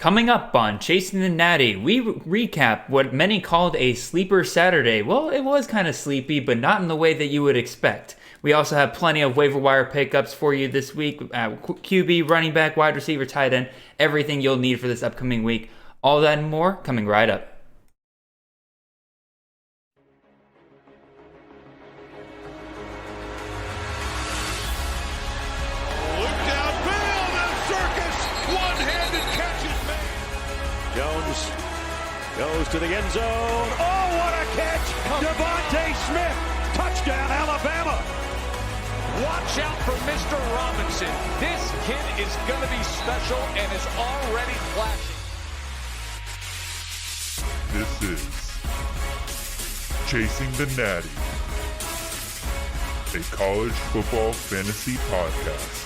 Coming up on Chasing the Natty, we recap what many called a sleeper Saturday. Well, it was kind of sleepy, but not in the way that you would expect. We also have plenty of waiver wire pickups for you this week. QB, running back, wide receiver, tight end, everything you'll need for this upcoming week. All that and more coming right up. Goes to the end zone. Oh, what a catch! Devontae Smith, touchdown, Alabama. Watch out for Mr. Robinson. This kid is going to be special and is already flashing. This is Chasing the Natty, a college football fantasy podcast.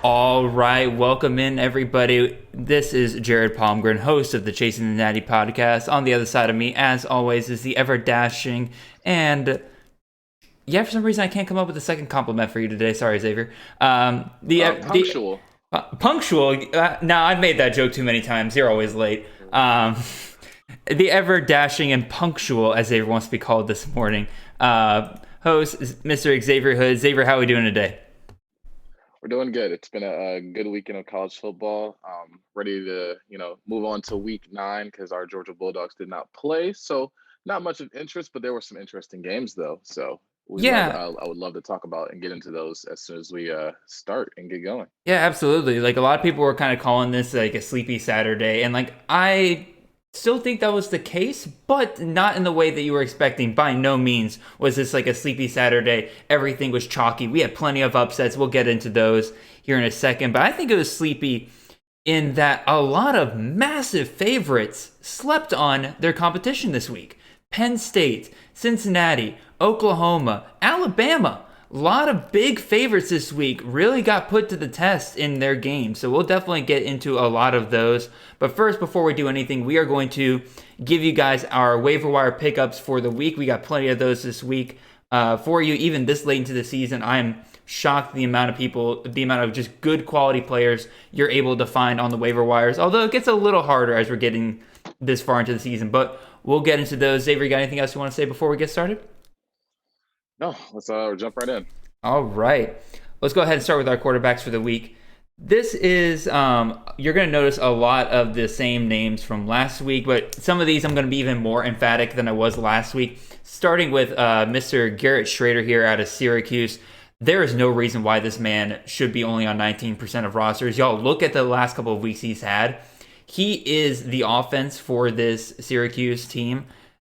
All right, welcome in everybody. This is Jared Palmgren, host of the Chasing the Natty podcast. On the other side of me, as always, is the ever-dashing and... yeah, for some reason I can't come up with a second compliment for you today. Sorry, Xavier. Punctual. Punctual. Now, I've made that joke too many times. You're always late. The ever-dashing and punctual, as Xavier wants to be called this morning, host is Mr. Xavier Hood. Xavier, how are we doing today? We're doing good. It's been a good weekend of college football. Ready to, move on to week 9 because our Georgia Bulldogs did not play. So not much of interest, but there were some interesting games though. So I would love to talk about and get into those as soon as we start and get going. Yeah, absolutely. Like a lot of people were kind of calling this like a sleepy Saturday, and like I still think that was the case, but not in the way that you were expecting. By no means was this like a sleepy Saturday. Everything was chalky. We had plenty of upsets. We'll get into those here in a second, but I think it was sleepy in that a lot of massive favorites slept on their competition this week. Penn State, Cincinnati, Oklahoma, Alabama. A lot of big favorites this week really got put to the test in their game. So we'll definitely get into a lot of those. But first, before we do anything, we are going to give you guys our waiver wire pickups for the week. We got plenty of those this week for you, even this late into the season. I am shocked the amount of just good quality players you're able to find on the waiver wires. Although it gets a little harder as we're getting this far into the season. But we'll get into those. Xavier, you got anything else you want to say before we get started? No, let's jump right in. All right. Let's go ahead and start with our quarterbacks for the week. This is, you're going to notice a lot of the same names from last week, but some of these I'm going to be even more emphatic than I was last week. Starting with Mr. Garrett Shrader here out of Syracuse. There is no reason why this man should be only on 19% of rosters. Y'all, look at the last couple of weeks he's had. He is the offense for this Syracuse team.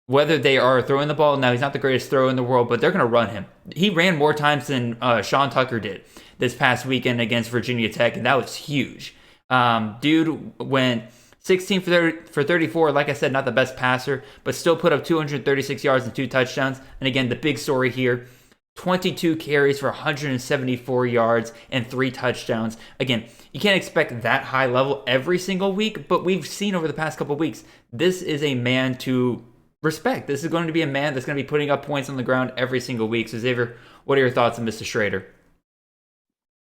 Whether they are throwing the ball, now he's not the greatest thrower in the world, but they're going to run him. He ran more times than Sean Tucker did this past weekend against Virginia Tech, and that was huge. Dude went 16 for 34. Like I said, not the best passer, but still put up 236 yards and 2 touchdowns. And again, the big story here, 22 carries for 174 yards and 3 touchdowns. Again, you can't expect that high level every single week, but we've seen over the past couple of weeks, this is a man to respect. This is going to be a man that's going to be putting up points on the ground every single week. So Xavier, what are your thoughts on Mr. Shrader?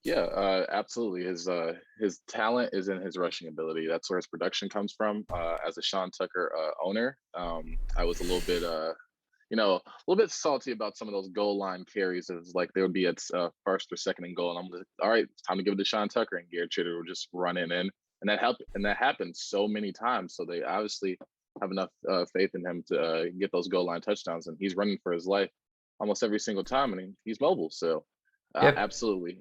Yeah, absolutely. His talent is in his rushing ability. That's where his production comes from. As a Sean Tucker owner, I was a little bit salty about some of those goal line carries. It was like they would be at first or second and goal, and I'm like, all right, it's time to give it to Sean Tucker, and Garrett Shrader would just run in, and that helped, and that happened so many times. So they obviously have enough faith in him to get those goal line touchdowns, and he's running for his life almost every single time, and he's mobile. So absolutely.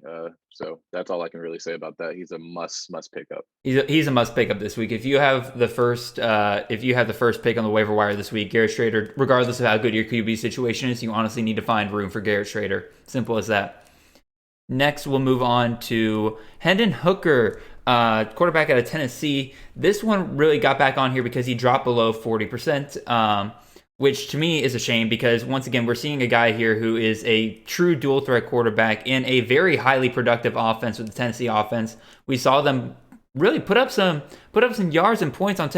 So that's all I can really say about that. He's a must pick up. He's a must pick up this week. If you have the first pick on the waiver wire this week, Garrett Shrader, regardless of how good your QB situation is, you honestly need to find room for Garrett Shrader. Simple as that. Next, we'll move on to Hendon Hooker, quarterback out of Tennessee. This one really got back on here because he dropped below 40%, which to me is a shame because, once again, we're seeing a guy here who is a true dual threat quarterback in a very highly productive offense with the Tennessee offense. We saw them really put up some yards and points on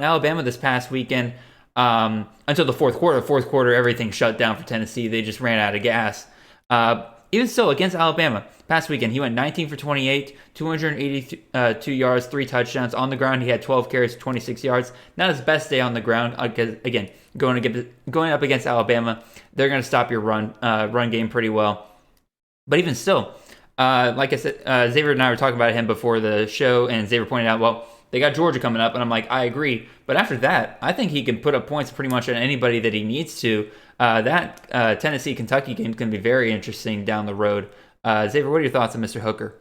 Alabama this past weekend until the fourth quarter. Fourth quarter, everything shut down for Tennessee. They just ran out of gas. even still, against Alabama, past weekend, he went 19 for 28, 282 yards, 3 touchdowns. On the ground, he had 12 carries, 26 yards. Not his best day on the ground. Again, going up against Alabama, they're going to stop your run game pretty well. But even still, like I said, Xavier and I were talking about him before the show, and Xavier pointed out, well, they got Georgia coming up, and I'm like, I agree. But after that, I think he can put up points pretty much on anybody that he needs to. That Tennessee-Kentucky game is going to be very interesting down the road. Xavier, what are your thoughts on Mr. Hooker?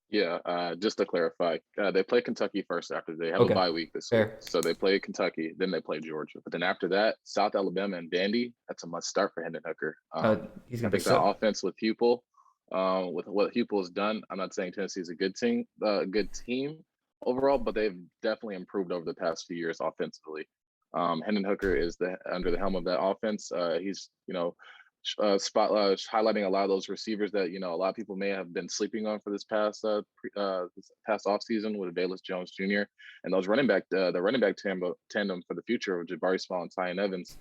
Yeah, just to clarify, they play Kentucky first after they have a bye week this week. So they play Kentucky, then they play Georgia. But then after that, South Alabama and Vandy, that's a must start for Hendon Hooker. He's going to be that offense with Hupel, with what Hupel has done. I'm not saying Tennessee is a good team overall, but they've definitely improved over the past few years offensively. Hendon Hooker is under the helm of that offense. He's highlighting a lot of those receivers that a lot of people may have been sleeping on for this past offseason with Bayless Jones Jr. and those running back tandem for the future of Jabari Small and Tyon Evans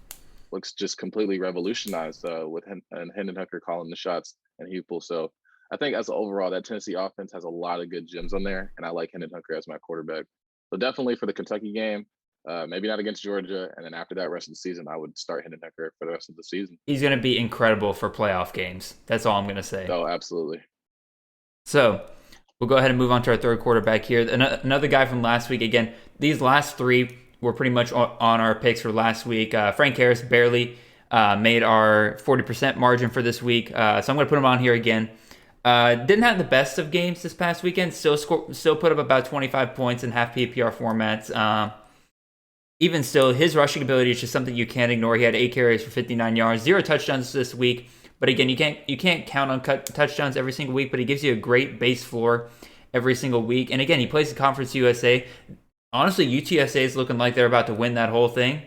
looks just completely revolutionized with Hendon Hooker calling the shots and Hupel. So I think as overall that Tennessee offense has a lot of good gems on there, and I like Hendon Hooker as my quarterback. So definitely for the Kentucky game. Maybe not against Georgia, and then after that rest of the season, I would start Hendon Hooker for the rest of the season. He's going to be incredible for playoff games. That's all I'm going to say. Oh, absolutely. So we'll go ahead and move on to our third quarterback here. Another guy from last week. Again, these last three were pretty much on our picks for last week. Frank Harris barely made our 40% margin for this week, so I'm going to put him on here again. Didn't have the best of games this past weekend. Still put up about 25 points in half PPR formats. Even still, his rushing ability is just something you can't ignore. He had 8 carries for 59 yards, 0 touchdowns this week. But again, you can't count on touchdowns every single week, but he gives you a great base floor every single week. And again, he plays the Conference USA. Honestly, UTSA is looking like they're about to win that whole thing.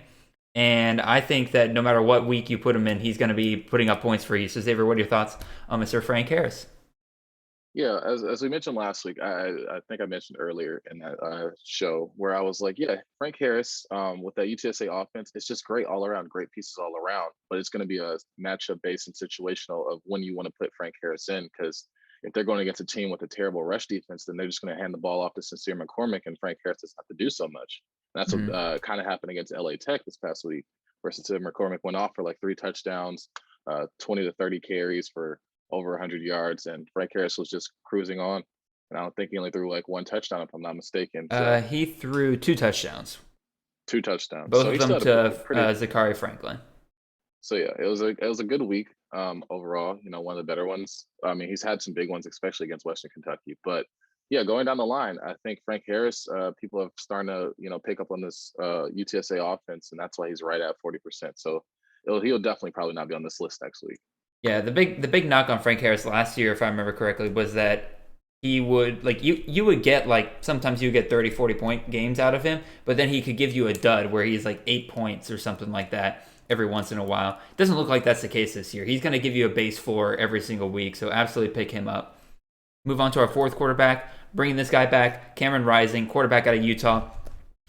And I think that no matter what week you put him in, he's going to be putting up points for you. So Xavier, what are your thoughts on Mr. Frank Harris? Yeah, as we mentioned last week, I think I mentioned earlier in that show where I was like, yeah, Frank Harris with that UTSA offense, it's just great all around, great pieces all around. But it's going to be a matchup based and situational of when you want to put Frank Harris in, because if they're going against a team with a terrible rush defense, then they're just going to hand the ball off to Sincere McCormick, and Frank Harris doesn't have to do so much. And that's what kind of happened against LA Tech this past week, where Sincere McCormick went off for like 3 touchdowns, 20 to 30 carries for over 100 yards, and Frank Harris was just cruising on. And I don't think he only threw like 1 touchdown, if I'm not mistaken. So, he threw 2 touchdowns. 2 touchdowns. Both of them to Zachary Franklin. So yeah, it was a good week overall. One of the better ones. I mean, he's had some big ones, especially against Western Kentucky. But yeah, going down the line, I think Frank Harris, people have starting to pick up on this UTSA offense, and that's why he's right at 40%. So he'll definitely probably not be on this list next week. Yeah, the big knock on Frank Harris last year, if I remember correctly, was that he would, like, you would get, like, sometimes you get 30, 40-point games out of him, but then he could give you a dud where he's like 8 points or something like that every once in a while. It doesn't look like that's the case this year. He's going to give you a base floor every single week, so absolutely pick him up. Move on to our fourth quarterback, bringing this guy back, Cameron Rising, quarterback out of Utah.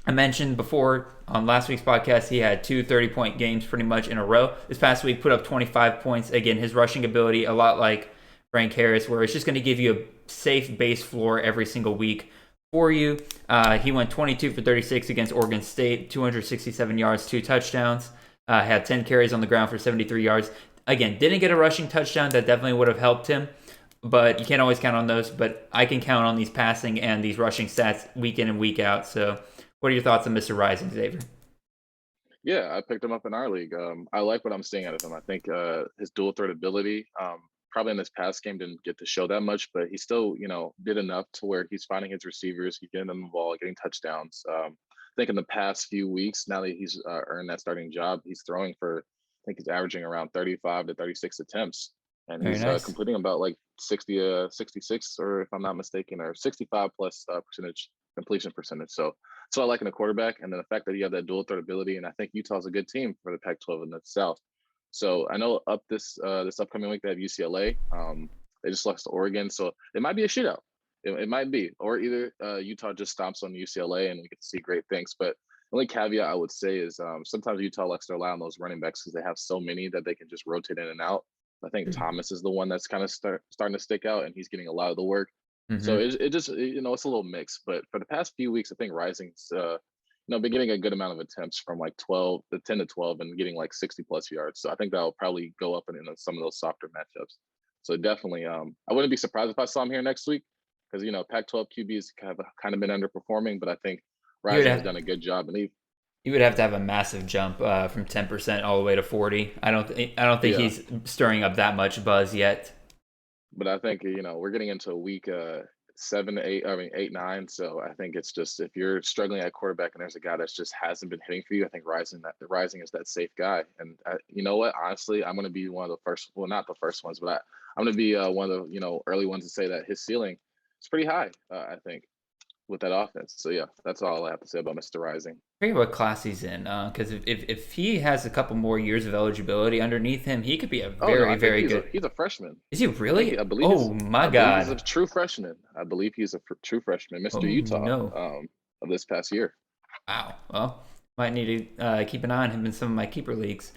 I mentioned before on last week's podcast, he had 2 30-point games pretty much in a row. This past week, put up 25 points. Again, his rushing ability, a lot like Frank Harris, where it's just going to give you a safe base floor every single week for you. He went 22 for 36 against Oregon State, 267 yards, 2 touchdowns. Had 10 carries on the ground for 73 yards. Again, didn't get a rushing touchdown. That definitely would have helped him. But you can't always count on those. But I can count on these passing and these rushing stats week in and week out. So what are your thoughts on Mr. Rising, Xavier? Yeah, I picked him up in our league. I like what I'm seeing out of him. I think his dual threat ability, probably in this past game didn't get to show that much, but he still, did enough to where he's finding his receivers, he's getting them the ball, getting touchdowns. I think in the past few weeks, now that he's earned that starting job, he's throwing for, I think he's averaging around 35 to 36 attempts. And he's completing about like 66, or if I'm not mistaken, or 65 plus completion percentage. So I like in a quarterback, and then the fact that you have that dual threat ability, and I think Utah's a good team for the Pac-12 in the South. So I know this upcoming week they have UCLA. They just lost to Oregon, so it might be a shootout. It might be, or either Utah just stomps on UCLA and we get to see great things. But the only caveat I would say is sometimes Utah likes to rely on those running backs because they have so many that they can just rotate in and out. I think Thomas is the one that's kind of starting to stick out, and he's getting a lot of the work. So it just, it's a little mixed. But for the past few weeks, I think Rising's, been getting a good amount of attempts from like 10 to 12 and getting like 60 plus yards. So I think that'll probably go up in some of those softer matchups. So definitely, I wouldn't be surprised if I saw him here next week because, Pac-12 QBs have kind of been underperforming, but I think Rising has done a good job. And you would have to have a massive jump from 10% all the way to 40. I don't think he's stirring up that much buzz yet. But I think, we're getting into week 7, 8, 9. So I think it's just, if you're struggling at quarterback and there's a guy that just hasn't been hitting for you, I think Rising is that safe guy. And you know what? Honestly, I'm going to be one of the first, well, not the first ones, but I'm going to be one of the, early ones to say that his ceiling is pretty high, I think, with that offense. So yeah, that's all I have to say about Mr. Rising. I forget what class he's in, because if he has a couple more years of eligibility underneath him, he could be a very good. He's a freshman. Is he really? I believe. Oh my God! He's a true freshman. I believe he's a true freshman, Mr. Utah, of this past year. Wow. Well, might need to keep an eye on him in some of my keeper leagues.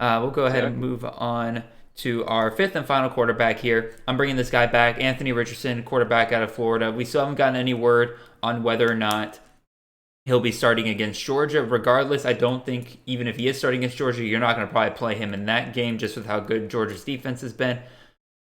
We'll go ahead and move on to our fifth and final quarterback here. I'm bringing this guy back, Anthony Richardson, quarterback out of Florida. We still haven't gotten any word on whether or not he'll be starting against Georgia. Regardless, I don't think, even if he is starting against Georgia, you're not going to probably play him in that game just with how good Georgia's defense has been.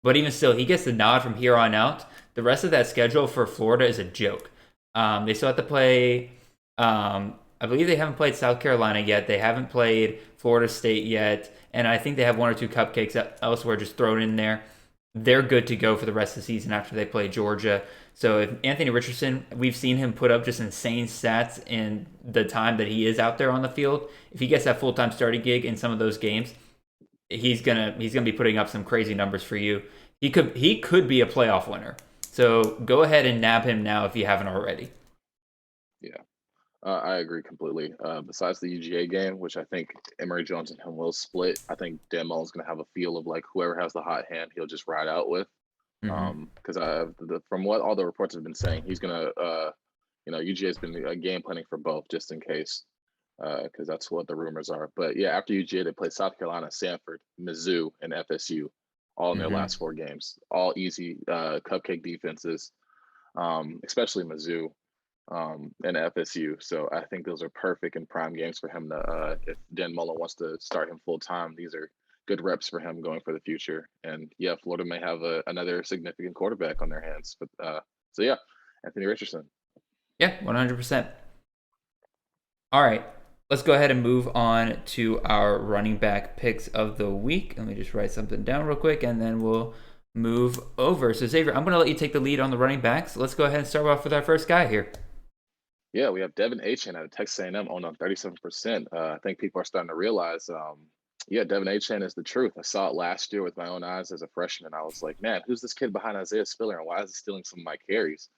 But even still, he gets the nod from here on out. The rest of that schedule for Florida is a joke. They still have to play, I believe they haven't played South Carolina yet. They haven't played Florida State yet. And I think they have one or two cupcakes elsewhere just thrown in there. They're good to go for the rest of the season after they play Georgia. So if Anthony Richardson, we've seen him put up just insane stats in the time that he is out there on the field. If he gets that full-time starting gig in some of those games, he's gonna be putting up some crazy numbers for you. He could be a playoff winner. So go ahead and nab him now if you haven't already. Yeah. I agree completely. Besides the UGA game, which I think Emory Jones and him will split, I think Dan Mullen's going to have a feel of like whoever has the hot hand, he'll just ride out with. Because from what all the reports have been saying, he's going to, UGA has been game planning for both just in case, because that's what the rumors are. But yeah, after UGA, they played South Carolina, Samford, Mizzou, and FSU, all in their last 4 games. All easy cupcake defenses, especially Mizzou. And FSU. So I think those are perfect and prime games for him to, if Dan Mullen wants to start him full time, these are good reps for him going for the future. And yeah, Florida may have another significant quarterback on their hands. But so yeah, Anthony Richardson. Yeah, 100%. All right, let's go ahead and move on to our running back picks of the week. Let me just write something down real quick, and then we'll move over. So Xavier, I'm going to let you take the lead on the running backs. Let's go ahead and start off with our first guy here. Yeah, we have Devin Achane out of Texas A&M on 37%. I think people are starting to realize, Devin Achane is the truth. I saw it last year with my own eyes as a freshman. I was like, man, who's this kid behind Isaiah Spiller, and why is he stealing some of my carries?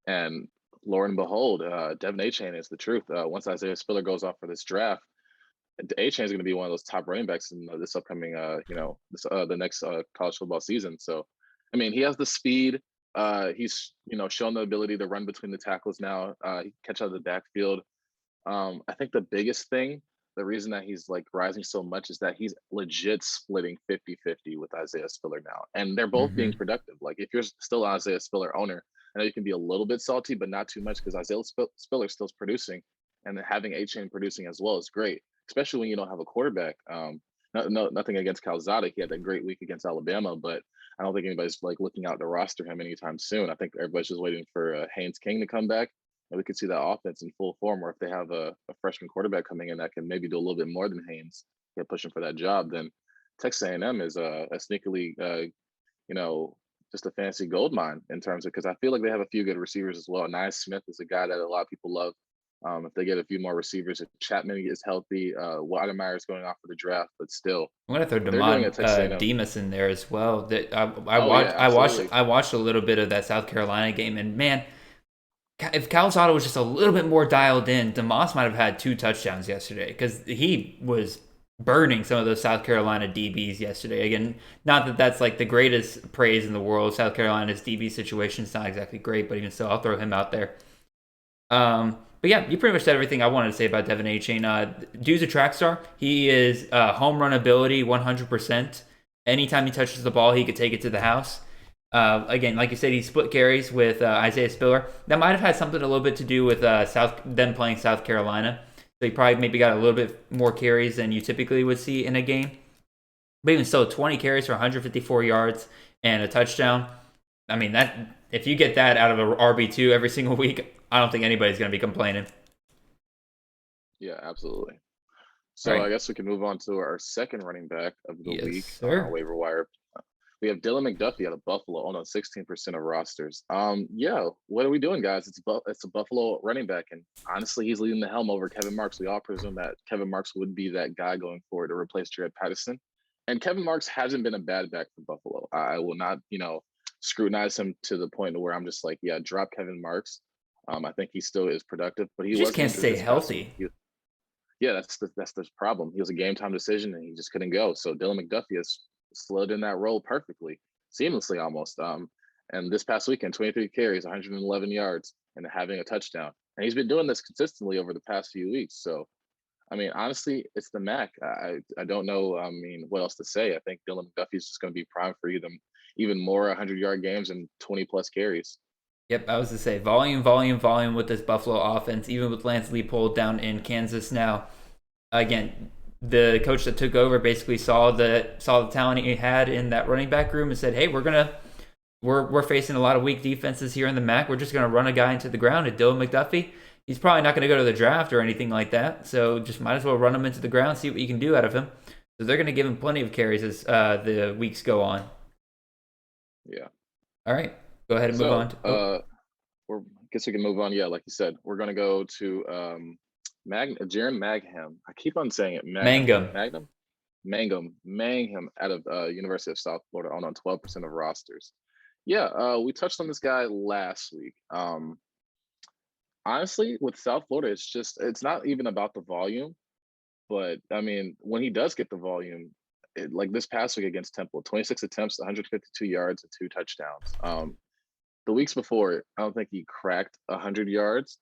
And lo and behold, Devin Achane is the truth. Once Isaiah Spiller goes off for this draft, Achane is going to be one of those top running backs in this upcoming, the next college football season. So, I mean, he has the speed. He's, shown the ability to run between the tackles now, catch out of the backfield. I think the biggest thing, the reason that he's like rising so much is that he's legit splitting 50-50 with Isaiah Spiller now. And they're both being productive. Like if you're still an Isaiah Spiller owner, I know you can be a little bit salty, but not too much because Isaiah Spiller still producing, and then having Achane producing as well is great, especially when you don't have a quarterback. Nothing against Calzada. He had that great week against Alabama, but I don't think anybody's like looking out to roster him anytime soon. I think everybody's just waiting for Haynes King to come back, and we could see that offense in full form. Or if they have a freshman quarterback coming in that can maybe do a little bit more than Haynes, pushing for that job, then Texas A&M is a sneakily, just a fancy gold mine in terms of, because I feel like they have a few good receivers as well. Nye Smith is a guy that a lot of people love. If they get a few more receivers, if Chapman is healthy, Watermeyer is going off for the draft, but still, I'm gonna throw Demas in there as well. That I watched a little bit of that South Carolina game, and man, if Calzada was just a little bit more dialed in, Demas might have had 2 touchdowns yesterday because he was burning some of those South Carolina DBs yesterday. Again, not that that's like the greatest praise in the world. South Carolina's DB situation is not exactly great, but even so, I'll throw him out there. But yeah, you pretty much said everything I wanted to say about Devin Achane. Dude's a track star. He is home run ability 100%. anytime he touches the ball, he could take it to the house. Again, like you said, he split carries with Isaiah Spiller. That might have had something a little bit to do with them playing South Carolina. So he probably maybe got a little bit more carries than you typically would see in a game. But even still, 20 carries for 154 yards and a touchdown. I mean, that if you get that out of a RB2 every single week, I don't think anybody's going to be complaining. Yeah, absolutely. So Right. I guess we can move on to our second running back of the Yes, week sir. on our waiver wire. We have Dylan McDuffie out of Buffalo on 16% of rosters. Yeah, what are we doing, guys? It's a Buffalo running back, and honestly, he's leading the helm over Kevin Marks. We all presume that Kevin Marks would be that guy going forward to replace Jared Patterson. And Kevin Marks hasn't been a bad back for Buffalo. I will not, scrutinize him to the point where I'm just like, yeah, drop Kevin Marks. I think he still is productive, but he You just wasn't can't injured stay this past healthy. week. Yeah, that's the problem. He was a game time decision and he just couldn't go. So Dylan McDuffie has slid in that role perfectly, seamlessly almost. And this past weekend, 23 carries, 111 yards, and having a touchdown. And he's been doing this consistently over the past few weeks. So, I mean, honestly, it's the Mac. I don't know. I mean, what else to say? I think Dylan McDuffie is just going to be prime for even more 100-yard games and 20 plus carries. Yep, I was to say volume with this Buffalo offense, even with Lance Leipold down in Kansas now. Again, the coach that took over basically saw the talent he had in that running back room and said, "Hey, we're facing a lot of weak defenses here in the MAC. We're just gonna run a guy into the ground." And Dylan McDuffie, he's probably not gonna go to the draft or anything like that, so just might as well run him into the ground, see what you can do out of him. So they're gonna give him plenty of carries as the weeks go on. Yeah. All right. Go ahead and move on. I guess we can move on. Yeah, like you said, we're gonna go to Jaron Magham. I keep on saying it. Mangum out of University of South Florida on 12% of rosters. Yeah, we touched on this guy last week. Honestly, with South Florida, it's not even about the volume, but I mean, when he does get the volume, like this past week against Temple, 26 attempts, 152 yards, and 2 touchdowns. The weeks before, I don't think he cracked 100 yards.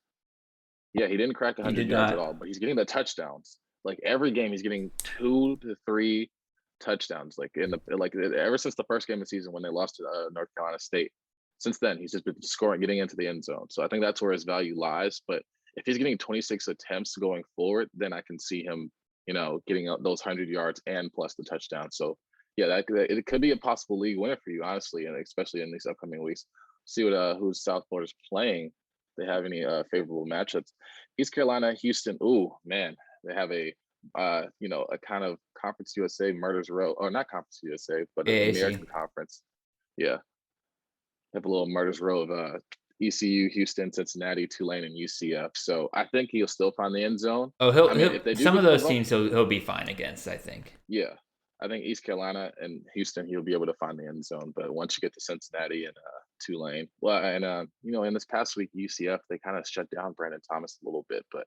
Yeah, he didn't crack 100 yards at all, but he's getting the touchdowns. Like every game, he's getting 2 to 3 touchdowns. Like ever since the first game of the season when they lost to North Carolina State. Since then, he's just been scoring, getting into the end zone. So I think that's where his value lies. But if he's getting 26 attempts going forward, then I can see him, getting those 100 yards and plus the touchdown. So yeah, it could be a possible league winner for you, honestly, and especially in these upcoming weeks. See what who South Florida's playing. They have any favorable matchups? East Carolina, Houston. Ooh, man, they have a kind of Conference USA murders row, or not Conference USA, but the American Conference. Yeah, they have a little murders row of ECU, Houston, Cincinnati, Tulane, and UCF. So I think he'll still find the end zone. Oh, some of those teams he'll be fine against, I think. Yeah, I think East Carolina and Houston, he'll be able to find the end zone. But once you get to Cincinnati and Tulane, in this past week, UCF, they kind of shut down Brandon Thomas a little bit, but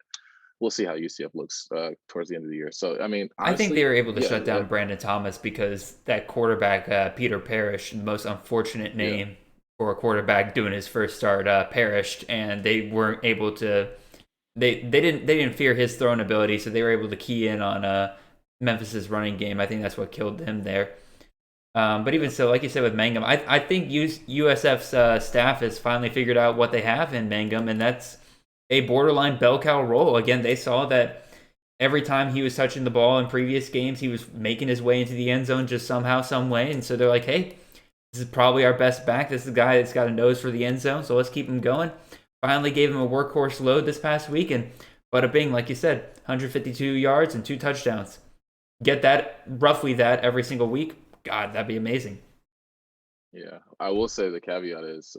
we'll see how UCF looks towards the end of the year. So, I mean, honestly, I think they were able to shut down Brandon Thomas because that quarterback, Peter Parrish, the most unfortunate name for a quarterback doing his first start, perished, and they weren't able to. They didn't fear his throwing ability, so they were able to key in on Memphis's running game. I think that's what killed him there. But even so, like you said with Mangum, I think USF's staff has finally figured out what they have in Mangum, and that's a borderline bell cow role. Again, they saw that every time he was touching the ball in previous games, he was making his way into the end zone just somehow, some way. And so they're like, hey, this is probably our best back. This is the guy that's got a nose for the end zone, so let's keep him going. Finally gave him a workhorse load this past week, and bada bing, like you said, 152 yards and 2 touchdowns. Get roughly that every single week. God, that'd be amazing. Yeah, I will say the caveat is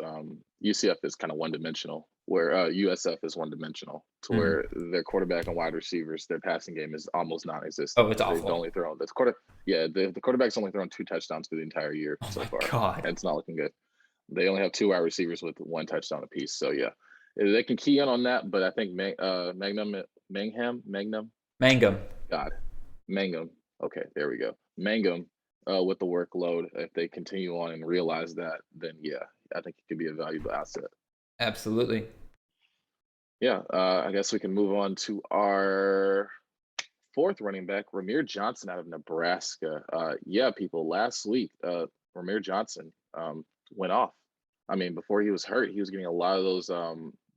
UCF is kind of one-dimensional, where USF is one-dimensional, to where their quarterback and wide receivers, their passing game is almost non-existent. Oh, it's awful. They've only thrown the quarterback's only thrown 2 touchdowns for the entire year so far. God, and it's not looking good. They only have 2 wide receivers with 1 touchdown apiece. So yeah, they can key in on that. But I think Mangum. God, Mangum. Okay, there we go. Mangum. With the workload, if they continue on and realize that, then yeah, I think it could be a valuable asset. Absolutely. Yeah, I guess we can move on to our fourth running back, Ramir Johnson out of Nebraska. People, last week, Ramir Johnson went off. I mean, before he was hurt, he was getting a lot of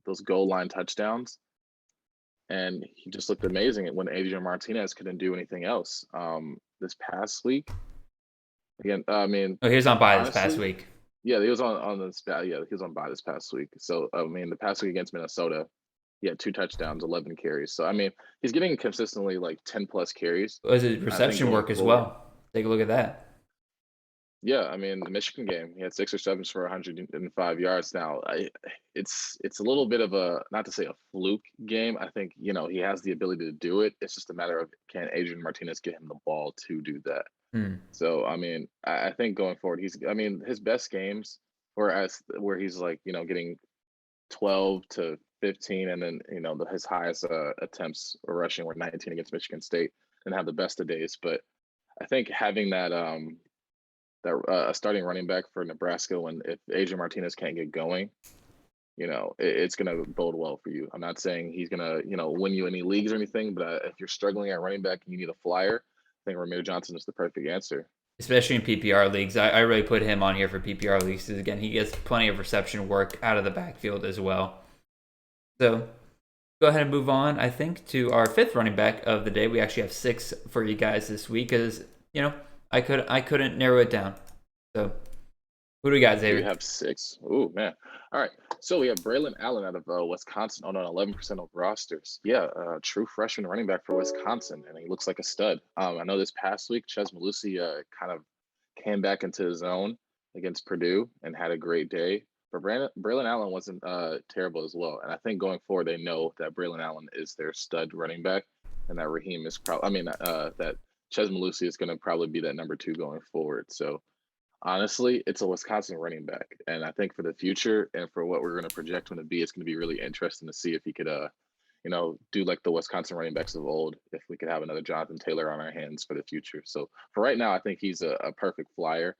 those goal line touchdowns, and he just looked amazing when Adrian Martinez couldn't do anything else. This past week, again, I mean, he was on bye this past week. Yeah, he was on this. Yeah, he was on bye this past week. So I mean, the past week against Minnesota, he had 2 touchdowns, 11 carries. So I mean, he's getting consistently like 10 plus carries. Was it reception work as well? Take a look at that. Yeah, I mean, the Michigan game, he had 6 receptions for 105 yards. Now, it's a little bit of a, not to say a fluke game. I think, he has the ability to do it. It's just a matter of, can Adrian Martinez get him the ball to do that? So, I mean, I think going forward, his best games were where he's like, getting 12 to 15, and then, his highest attempts rushing were 19 against Michigan State, and have the best of days. But I think having that a starting running back for Nebraska, if Adrian Martinez can't get going, it's going to bode well for you. I'm not saying he's going to, win you any leagues or anything, but if you're struggling at running back and you need a flyer, I think Ramir Johnson is the perfect answer. Especially in PPR leagues. I really put him on here for PPR leagues because, again, he gets plenty of reception work out of the backfield as well. So go ahead and move on, I think, to our 5th running back of the day. We actually have 6 for you guys this week because, I couldn't narrow it down. So who do we got, Xavier? We have 6. Oh, man. All right. So we have Braylon Allen out of Wisconsin on an 11% of rosters. Yeah, true freshman running back for Wisconsin, and he looks like a stud. I know this past week, Chez Mellusi kind of came back into his own against Purdue and had a great day. But Braylon Allen wasn't terrible as well. And I think going forward, they know that Braylon Allen is their stud running back, and that Raheem is that Chez Mellusi is going to probably be that number 2 going forward. So honestly, it's a Wisconsin running back. And I think for the future and for what we're going to project him to be, it's going to be really interesting to see if he could, do like the Wisconsin running backs of old, if we could have another Jonathan Taylor on our hands for the future. So for right now, I think he's a perfect flyer.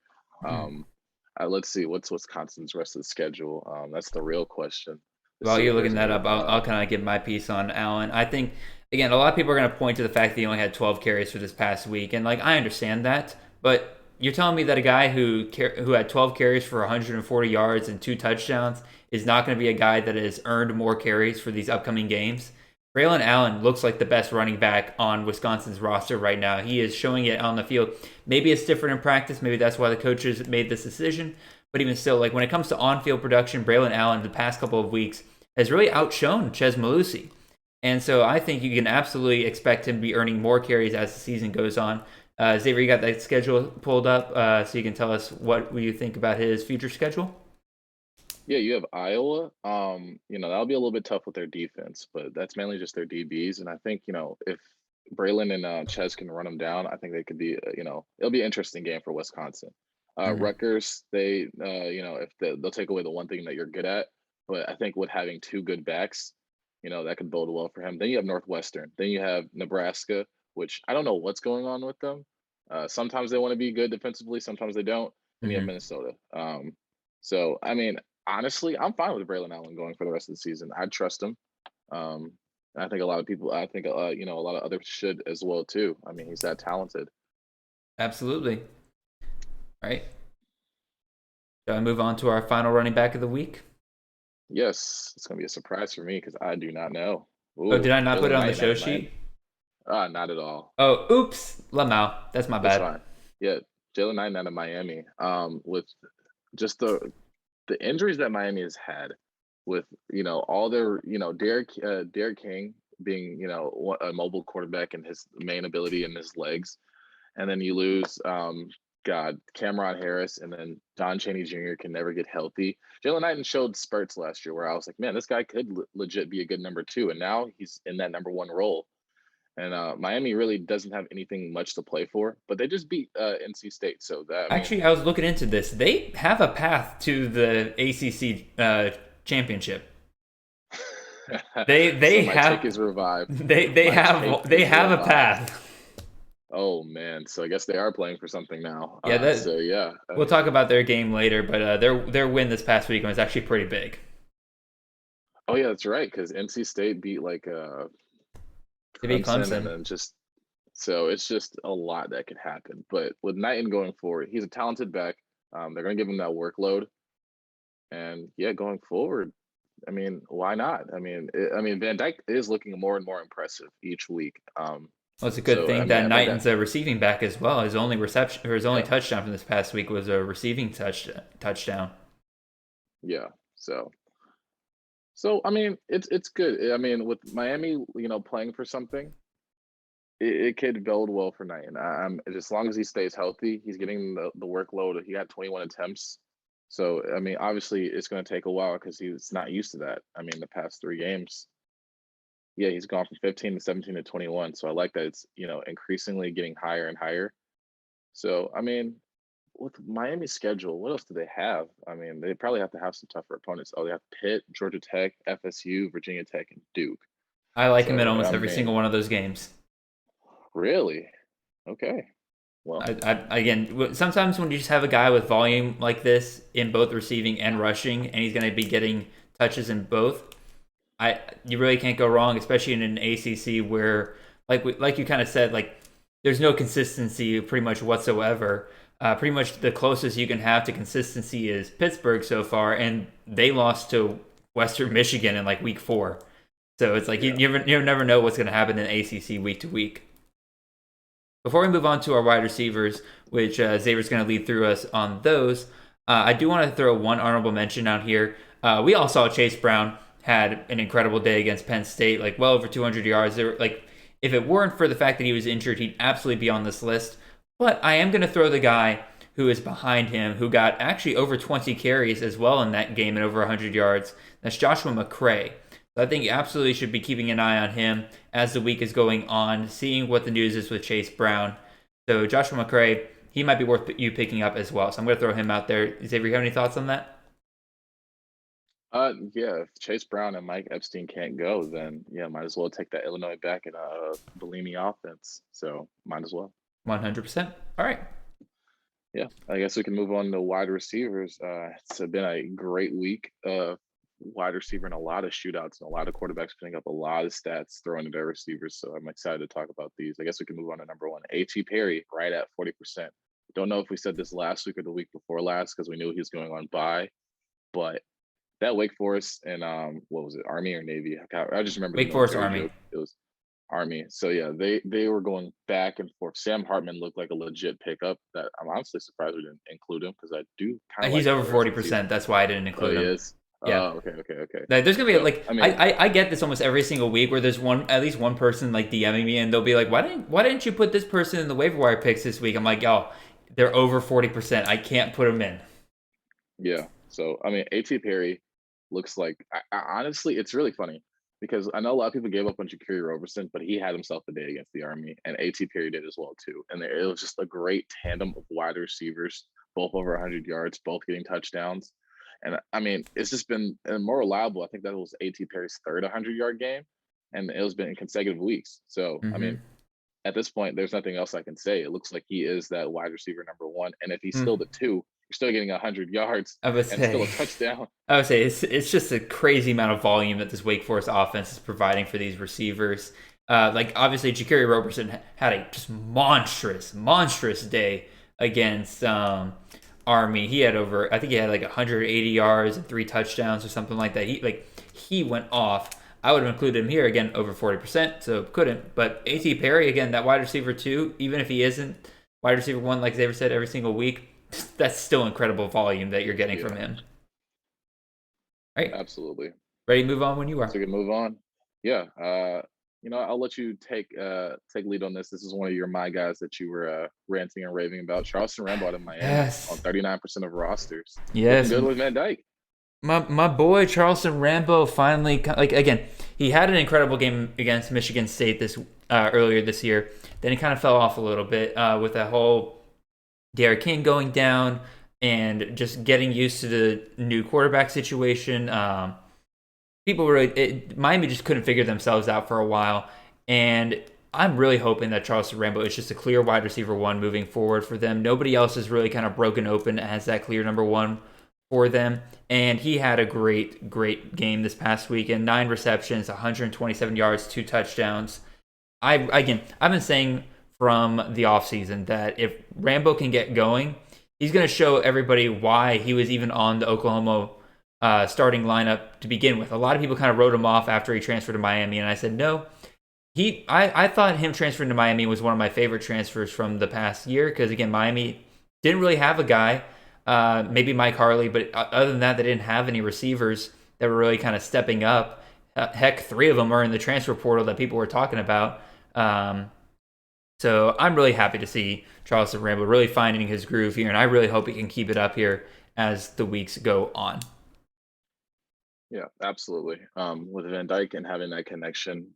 Let's see, what's Wisconsin's rest of the schedule? That's the real question. While you're looking that up, I'll kind of give my piece on Allen. I think, again, a lot of people are going to point to the fact that he only had 12 carries for this past week. And, I understand that. But you're telling me that a guy who had 12 carries for 140 yards and 2 touchdowns is not going to be a guy that has earned more carries for these upcoming games? Braylon Allen looks like the best running back on Wisconsin's roster right now. He is showing it on the field. Maybe it's different in practice. Maybe that's why the coaches made this decision. But even still, when it comes to on-field production, Braylon Allen the past couple of weeks has really outshone Chez Mellusi. And so I think you can absolutely expect him to be earning more carries as the season goes on. Xavier, you got that schedule pulled up so you can tell us what you think about his future schedule? Yeah, you have Iowa. That'll be a little bit tough with their defense, but that's mainly just their DBs. And I think, if Braylon and Chez can run them down, I think they could be, it'll be an interesting game for Wisconsin. Rutgers, if they'll take away the one thing that you're good at, but I think with having 2 good backs, that could bode well for him. Then you have Northwestern. Then you have Nebraska, which I don't know what's going on with them. Sometimes they want to be good defensively, sometimes they don't. And you have Minnesota. So, I mean, honestly, I'm fine with Braylon Allen going for the rest of the season. I trust him. I think a lot of people, a lot of others should as well, too. I mean, he's that talented. Absolutely. All right. Shall I move on to our final running back of the week? Yes. It's going to be a surprise for me because I do not know. Ooh, did I not put it on the show sheet? Not at all. Oh, oops. Lamau. That's my bad. That's fine. Yeah. Jalen Knight out of Miami. With just the injuries that Miami has had with, all their, Derek King being, a mobile quarterback and his main ability in his legs. And then you lose, Cameron Harris, and then Don Chaney Jr. can never get healthy. Jalen Knight showed spurts last year where I was like, man, this guy could legit be a good number 2. And now he's in that number 1 role. And Miami really doesn't have anything much to play for, but they just beat NC State. So that I was looking into this. They have a path to the ACC championship. They so have take is revived. They have a path. Oh man, so I guess they are playing for something now. Yeah, we'll talk about their game later, but their win this past week was actually pretty big. Oh yeah, that's right, because NC State beat Clemson. And then just So it's just a lot that could happen. But with Knighton going forward, he's a talented back. They're going to give him that workload. And yeah, going forward, I mean, why not? I mean, Van Dyke is looking more and more impressive each week. Well, it's a good thing that Knighton's a receiving back as well. His only reception or his only touchdown from this past week was a receiving touchdown. Yeah. So I mean, it's good. I mean, with Miami, playing for something, it could bode well for Knighton. As long as he stays healthy, he's getting the workload. He got 21 attempts. So, I mean, obviously it's going to take a while because he's not used to that. I mean, the past 3 games, yeah, he's gone from 15 to 17 to 21. So I like that it's, increasingly getting higher and higher. So, I mean, with Miami's schedule, what else do they have? I mean, they probably have to have some tougher opponents. Oh, they have Pitt, Georgia Tech, FSU, Virginia Tech, and Duke. I like him in almost every single one of those games. Really? Okay. Well, again, sometimes when you just have a guy with volume like this in both receiving and rushing, and he's going to be getting touches in both, you really can't go wrong, especially in an ACC where, like you kind of said, like there's no consistency pretty much whatsoever. Pretty much the closest you can have to consistency is Pittsburgh so far, and they lost to Western Michigan in like week 4. So it's like you never know what's going to happen in ACC week to week. Before we move on to our wide receivers, which Xavier's going to lead through us on those, I do want to throw one honorable mention out here. We all saw Chase Brown had an incredible day against Penn State, like well over 200 yards. If it weren't for the fact that he was injured, he'd absolutely be on this list. But I am going to throw the guy who is behind him, who got actually over 20 carries as well in that game and over 100 yards. That's Joshua McCray. So I think you absolutely should be keeping an eye on him as the week is going on, seeing what the news is with Chase Brown. So Joshua McCray, he might be worth you picking up as well. So I'm going to throw him out there. Xavier, you have any thoughts on that? Yeah, if Chase Brown and Mike Epstein can't go, then yeah, might as well take that Illinois back in a Bellini offense. So might as well. 100%. All right. Yeah, I guess we can move on to wide receivers. It's been a great week of wide receiver and a lot of shootouts and a lot of quarterbacks putting up a lot of stats throwing to their receivers. So I'm excited to talk about these. I guess we can move on to number 1. A.T. Perry, right at 40%. Don't know if we said this last week or the week before last because we knew he was going on bye, but that Wake Forest and what was it, Army or Navy? I just remember Wake Forest Army. It was Army. So yeah, they were going back and forth. Sam Hartman looked like a legit pickup. That I'm honestly surprised we didn't include him because I do kind of. He's over 40%. That's why I didn't include him. He is. Yeah. Oh, okay. There's gonna be I get this almost every single week where there's at least one person like DMing me and they'll be like, why didn't you put this person in the waiver wire picks this week? I'm like, they're over 40%. I can't put them in. Yeah. So A.T. Perry looks like I honestly, it's really funny because I know a lot of people gave up on Ja'Kerry Roberson, but he had himself a day against the Army, and A.T. Perry did as well too. And it was just a great tandem of wide receivers, both over 100 yards, both getting touchdowns. And it's just been more reliable. I think that was A.T. Perry's 3rd 100-yard game, and it has been in consecutive weeks. So, at this point, there's nothing else I can say. It looks like he is that wide receiver number 1. And if he's still the 2, you're still getting 100 yards and still a touchdown. I would say it's just a crazy amount of volume that this Wake Forest offense is providing for these receivers. Obviously, Ja'Kerry Roberson had a just monstrous day against Army. He had I think he had like 180 yards and 3 touchdowns or something like that. He went off. I would have included him here again over 40%, so couldn't. But A.T. Perry, again, that wide receiver 2, even if he isn't wide receiver 1, like Xavier said, every single week, that's still incredible volume that you're getting from him. All right. Absolutely. Ready to move on when you are. So we can move on. Yeah. I'll let you take lead on this. This is one of my guys that you were ranting and raving about. Charleston Rambo out of Miami on 39% of rosters. Yes. Looking good with Van Dyke. My boy Charleston Rambo finally, again, he had an incredible game against Michigan State earlier this year. Then he kind of fell off a little bit with that whole Derek King going down and just getting used to the new quarterback situation. Miami just couldn't figure themselves out for a while, and I'm really hoping that Charleston Rambo is just a clear wide receiver 1 moving forward for them. Nobody else is really kind of broken open as that clear number 1 for them, and he had a great game this past weekend. 9 receptions, 127 yards, 2 touchdowns. I've been saying from the offseason that if Rambo can get going, he's going to show everybody why he was even on the Oklahoma starting lineup to begin with. A lot of people kind of wrote him off after he transferred to Miami, and I said, no. I thought him transferring to Miami was one of my favorite transfers from the past year because, again, Miami didn't really have a guy, maybe Mike Harley, but other than that, they didn't have any receivers that were really kind of stepping up. Heck, 3 of them are in the transfer portal that people were talking about. So I'm really happy to see Charleston Rambo really finding his groove here, and I really hope he can keep it up here as the weeks go on. Yeah, absolutely. With Van Dyke and having that connection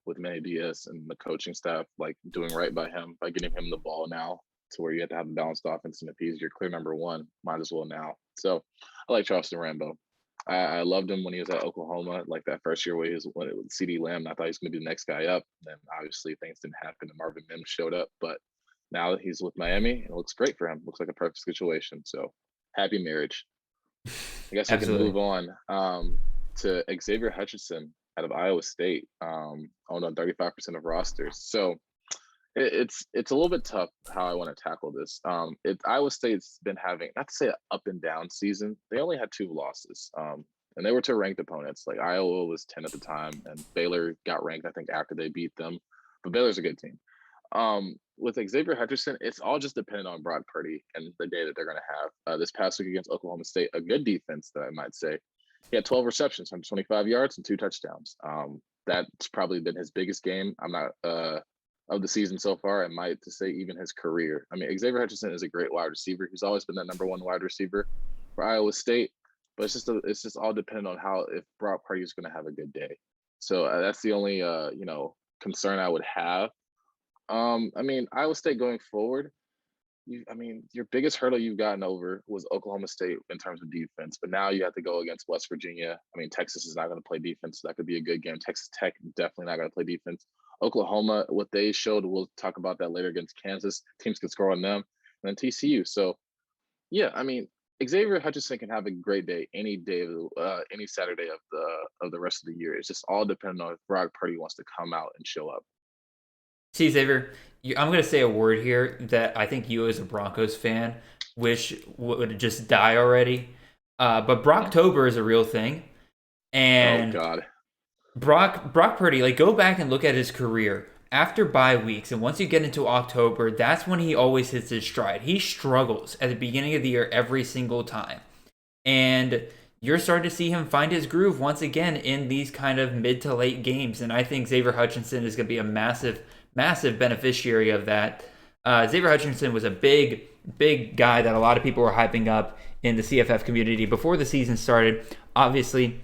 with Manny Diaz and the coaching staff, like doing right by him by getting him the ball now to where you have to have a balanced offense, and if he's your clear number one, might as well now. So I like Charleston Rambo. I loved him when he was at Oklahoma, like that first year where he was with CD Lamb. I thought he was going to be the next guy up. Then obviously things didn't happen, and Marvin Mims showed up. But now he's with Miami, and it looks great for him. Looks like a perfect situation. So happy marriage. I guess we can move on to Xavier Hutchinson out of Iowa State, owned on 35% of rosters. So it's a little bit tough how I want to tackle this. Iowa State's been having, not to say an up and down season. They only had 2 losses, and they were to ranked opponents. Like Iowa was 10 at the time, and Baylor got ranked, I think, after they beat them. But Baylor's a good team. With Xavier Hutchinson, it's all just dependent on Brock Purdy and the day that they're going to have. This past week against Oklahoma State, a good defense that I might say. He had 12 receptions, 125 yards, and 2 touchdowns. That's probably been his biggest game. I'm not of the season so far. I might to say even his career. I mean, Xavier Hutchinson is a great wide receiver. He's always been that number 1 wide receiver for Iowa State. But it's just all dependent on how if Brock Purdy is going to have a good day. So that's the only concern I would have. I mean, Iowa State going forward, your biggest hurdle you've gotten over was Oklahoma State in terms of defense, but now you have to go against West Virginia. I mean, Texas is not going to play defense, so that could be a good game. Texas Tech definitely not going to play defense. Oklahoma, what they showed, we'll talk about that later against Kansas. Teams can score on them, and then TCU. So, yeah, I mean, Xavier Hutchinson can have a great day any day, any Saturday of the rest of the year. It's just all dependent on if Brock Purdy wants to come out and show up. See, Xavier, I'm going to say a word here that I think you as a Broncos fan wish would just die already. But Brocktober is a real thing. And oh, God. Brock Purdy, like, go back and look at his career after bye weeks. And once you get into October, that's when he always hits his stride. He struggles at the beginning of the year every single time. And you're starting to see him find his groove once again in these kind of mid to late games. And I think Xavier Hutchinson is going to be a massive beneficiary of that. Xavier Hutchinson was a big guy that a lot of people were hyping up in the CFF community before the season started. Obviously,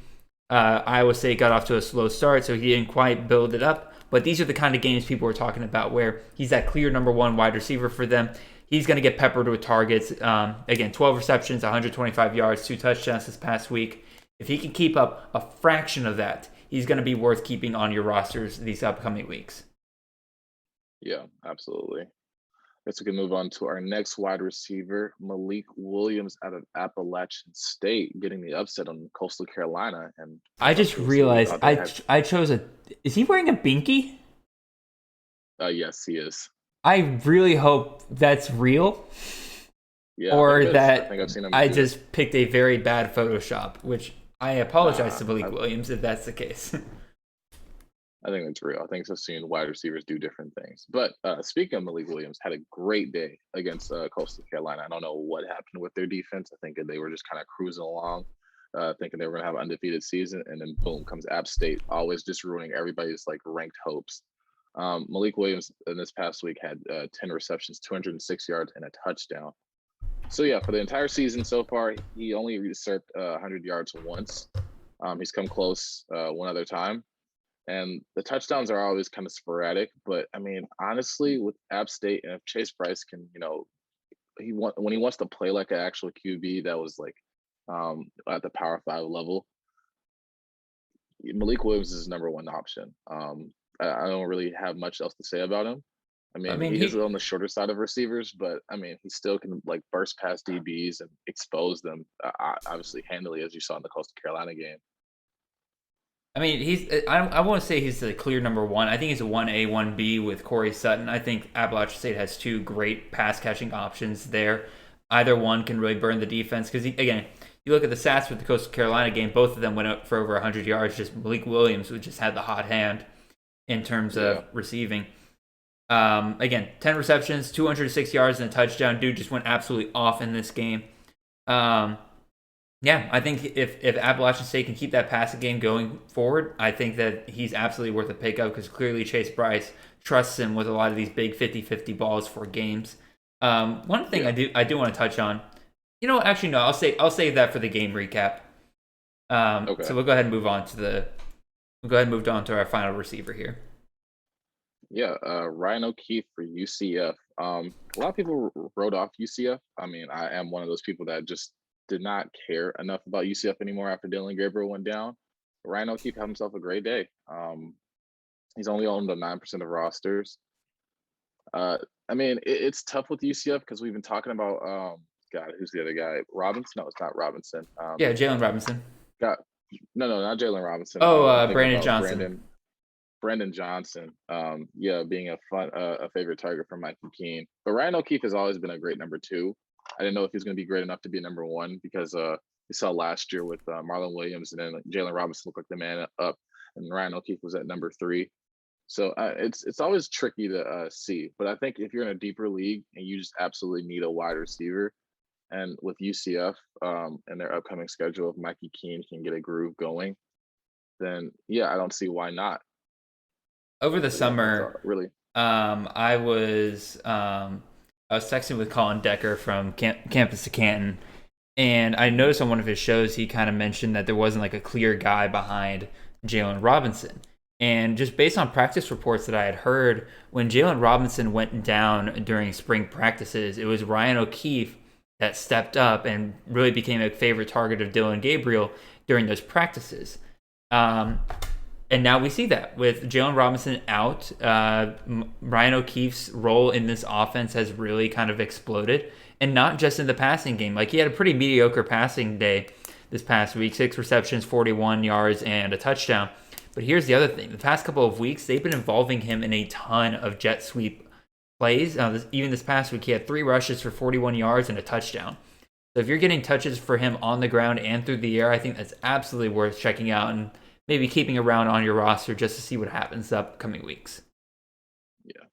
Iowa State got off to a slow start, so he didn't quite build it up. But these are the kind of games people were talking about where he's that clear number 1 wide receiver for them. He's going to get peppered with targets. Again, 12 receptions, 125 yards, 2 touchdowns this past week. If he can keep up a fraction of that, he's going to be worth keeping on your rosters these upcoming weeks. Yeah, absolutely. Guess we can move on to our next wide receiver, Malik Williams out of Appalachian State, getting the upset on Coastal Carolina. And I just realized I chose is he wearing a binky? Yes, he is. I really hope that's real. Yeah, or that I think I've seen him I just picked a very bad Photoshop, which I apologize to Malik Williams if that's the case. I think that's real. I think I've seen wide receivers do different things. But speaking of Malik Williams, had a great day against Coastal Carolina. I don't know what happened with their defense. I think they were just kind of cruising along, thinking they were going to have an undefeated season. And then boom, comes App State, always just ruining everybody's like ranked hopes. Malik Williams in this past week had 10 receptions, 206 yards, and a touchdown. So yeah, for the entire season so far, he only usurped 100 yards once. He's come close one other time. And the touchdowns are always kind of sporadic, but I mean, honestly, with App State, and if Chase Bryce can, when he wants to play like an actual QB that was like at the Power 5 level, Malik Williams is his number 1 option. I don't really have much else to say about him. I mean, he is on the shorter side of receivers, but I mean, he still can like burst past DBs and expose them, obviously handily, as you saw in the Coastal Carolina game. I mean, I won't say he's the clear number one. I think he's a 1A, 1B with Corey Sutton. I think Appalachian State has two great pass catching options there. Either one can really burn the defense because, again, you look at the stats with the Coastal Carolina game, both of them went up for over 100 yards. Just Malik Williams, who just had the hot hand in terms of receiving. Again, 10 receptions, 206 yards, and a touchdown. Dude just went absolutely off in this game. I think if Appalachian State can keep that passing game going forward, I think that he's absolutely worth a pickup because clearly Chase Bryce trusts him with a lot of these big 50-50 balls for games. One thing I do want to touch on. You know what? Actually, no. I'll save that for the game recap. Okay. So we'll go ahead and move on to our final receiver here. Yeah, Ryan O'Keefe for UCF. A lot of people wrote off UCF. I mean, I am one of those people that just did not care enough about UCF anymore after Dylan Gabriel went down. Ryan O'Keefe had himself a great day. He's only owned on 9% of rosters. I mean, it's tough with UCF because we've been talking about who's the other guy? Robinson? No, it's not Robinson. Jalen Robinson. No, not Jalen Robinson. Brandon Johnson. Brandon Johnson. Being a favorite target for Mikey Keene. But Ryan O'Keefe has always been a great number 2. I didn't know if he was going to be great enough to be number 1 because we saw last year with Marlon Williams and then Jalen Robinson looked like the man up, and Ryan O'Keefe was at number 3. So it's always tricky to see. But I think if you're in a deeper league and you just absolutely need a wide receiver, and with UCF and their upcoming schedule, if Mikey Keene can get a groove going, then I don't see why not. Over the summer, I was texting with Colin Decker from Campus to Canton, and I noticed on one of his shows he kind of mentioned that there wasn't like a clear guy behind Jalen Robinson. And just based on practice reports that I had heard, when Jalen Robinson went down during spring practices, it was Ryan O'Keefe that stepped up and really became a favorite target of Dylan Gabriel during those practices. And now we see that with Jalen Robinson out, Ryan O'Keefe's role in this offense has really kind of exploded, and not just in the passing game. Like, he had a pretty mediocre passing day this past week, 6 receptions, 41 yards, and a touchdown. But here's the other thing. The past couple of weeks, they've been involving him in a ton of jet sweep plays. Even this past week, he had 3 rushes for 41 yards and a touchdown. So if you're getting touches for him on the ground and through the air, I think that's absolutely worth checking out and maybe keeping around on your roster just to see what happens the upcoming weeks. Yeah.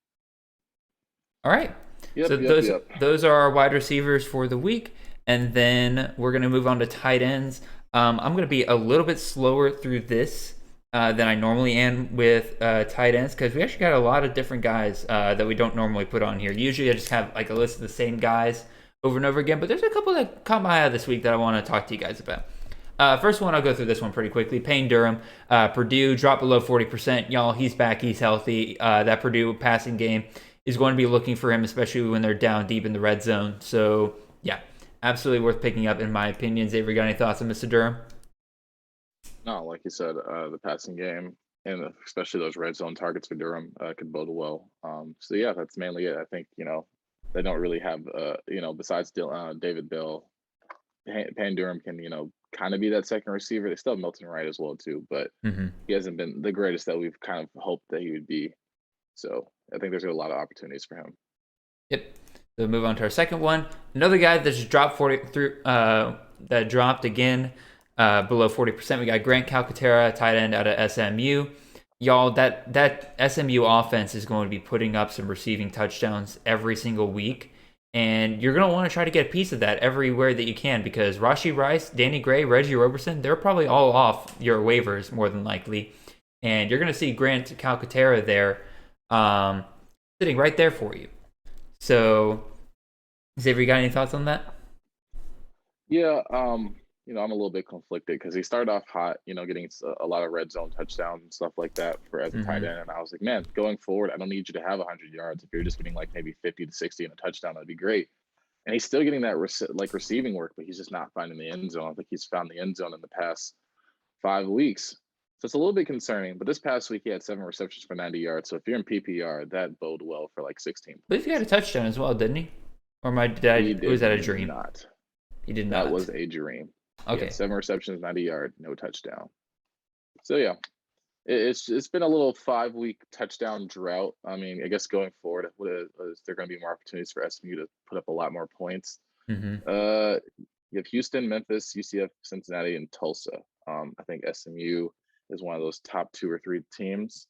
All right. Those are our wide receivers for the week. And then we're going to move on to tight ends. I'm going to be a little bit slower through this than I normally am with tight ends because we actually got a lot of different guys that we don't normally put on here. Usually I just have like a list of the same guys over and over again, but there's a couple that caught my eye this week that I want to talk to you guys about. First one, I'll go through this one pretty quickly. Payne Durham, Purdue dropped below 40%. Y'all, he's back. He's healthy. That Purdue passing game is going to be looking for him, especially when they're down deep in the red zone. So, yeah, absolutely worth picking up in my opinion. Xavier, got any thoughts on Mr. Durham? No, like you said, the passing game and especially those red zone targets for Durham could bode well. That's mainly it. I think, they don't really have, besides David Bell, Payne Durham can, kind of be that second receiver. They still have Milton Wright as well too, but he hasn't been the greatest that we've kind of hoped that he would be. So I think there's a lot of opportunities for him. Yep. So move on to our second one. Another guy that just dropped that dropped again below 40%. We got Grant Calcaterra, tight end out of SMU. Y'all, that SMU offense is going to be putting up some receiving touchdowns every single week. And you're going to want to try to get a piece of that everywhere that you can because Rashee Rice, Danny Gray, Reggie Roberson, they're probably all off your waivers more than likely. And you're going to see Grant Calcaterra there sitting right there for you. So, Xavier, you got any thoughts on that? Yeah, I'm a little bit conflicted because he started off hot, getting a lot of red zone touchdowns and stuff like that as a tight end. And I was like, man, going forward, I don't need you to have 100 yards. If you're just getting like maybe 50 to 60 and a touchdown, that'd be great. And he's still getting that receiving work, but he's just not finding the end zone. I think he's found the end zone in the past 5 weeks. So it's a little bit concerning. But this past week, he had 7 receptions for 90 yards. So if you're in PPR, that bode well for like 16. But he had a touchdown as well, didn't he? Or was that a dream? He did not. That was a dream. Okay. 7 receptions, 90 yards, no touchdown. So, yeah. It's been a little 5-week touchdown drought. I mean, I guess going forward, is there going to be more opportunities for SMU to put up a lot more points? Mm-hmm. You have Houston, Memphis, UCF, Cincinnati, and Tulsa. I think SMU is one of those top 2 or 3 teams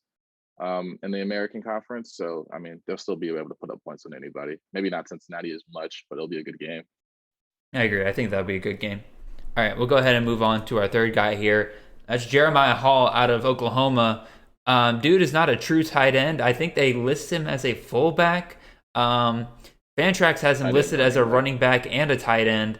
in the American Conference. So, I mean, they'll still be able to put up points on anybody. Maybe not Cincinnati as much, but it'll be a good game. I agree. I think that'll be a good game. All right, we'll go ahead and move on to our third guy here. That's Jeremiah Hall out of Oklahoma. Dude is not a true tight end. I think they list him as a fullback. Fantrax has him listed as a running back and a tight end.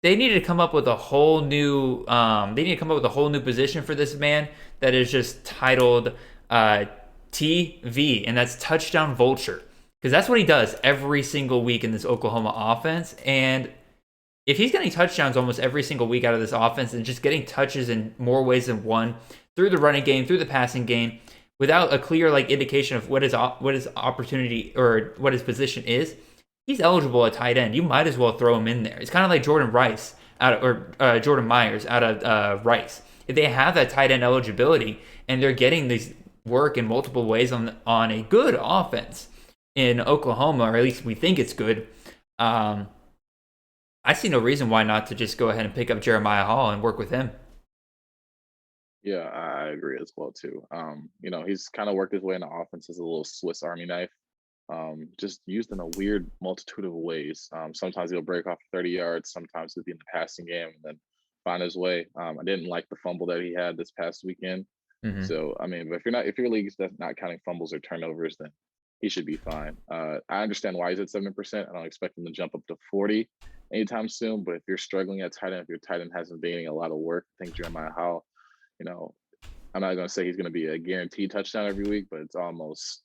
They need to come up with a whole new. Position for this man that is just titled TV, and that's touchdown vulture, because that's what he does every single week in this Oklahoma offense. And if he's getting touchdowns almost every single week out of this offense and just getting touches in more ways than one through the running game, through the passing game, without a clear indication of what his opportunity or what his position is, he's eligible at tight end. You might as well throw him in there. It's kind of like Jordan Myers out of Rice. If they have that tight end eligibility and they're getting these work in multiple ways on a good offense in Oklahoma, or at least we think it's good, I see no reason why not to just go ahead and pick up Jeremiah Hall and work with him. Yeah, I agree as well too. He's kind of worked his way in the offense as a little Swiss Army knife, just used in a weird multitude of ways. Sometimes he'll break off 30 yards, sometimes he'll be in the passing game and then find his way. I didn't like the fumble that he had this past weekend. Mm-hmm. So, I mean, but if your league's not counting fumbles or turnovers, then he should be fine. I understand why he's at 7%. I don't expect him to jump up to 40 anytime soon. But if you're struggling at tight end, if your tight end hasn't been getting a lot of work, I think Jeremiah Howell, I'm not going to say he's going to be a guaranteed touchdown every week, but it's almost.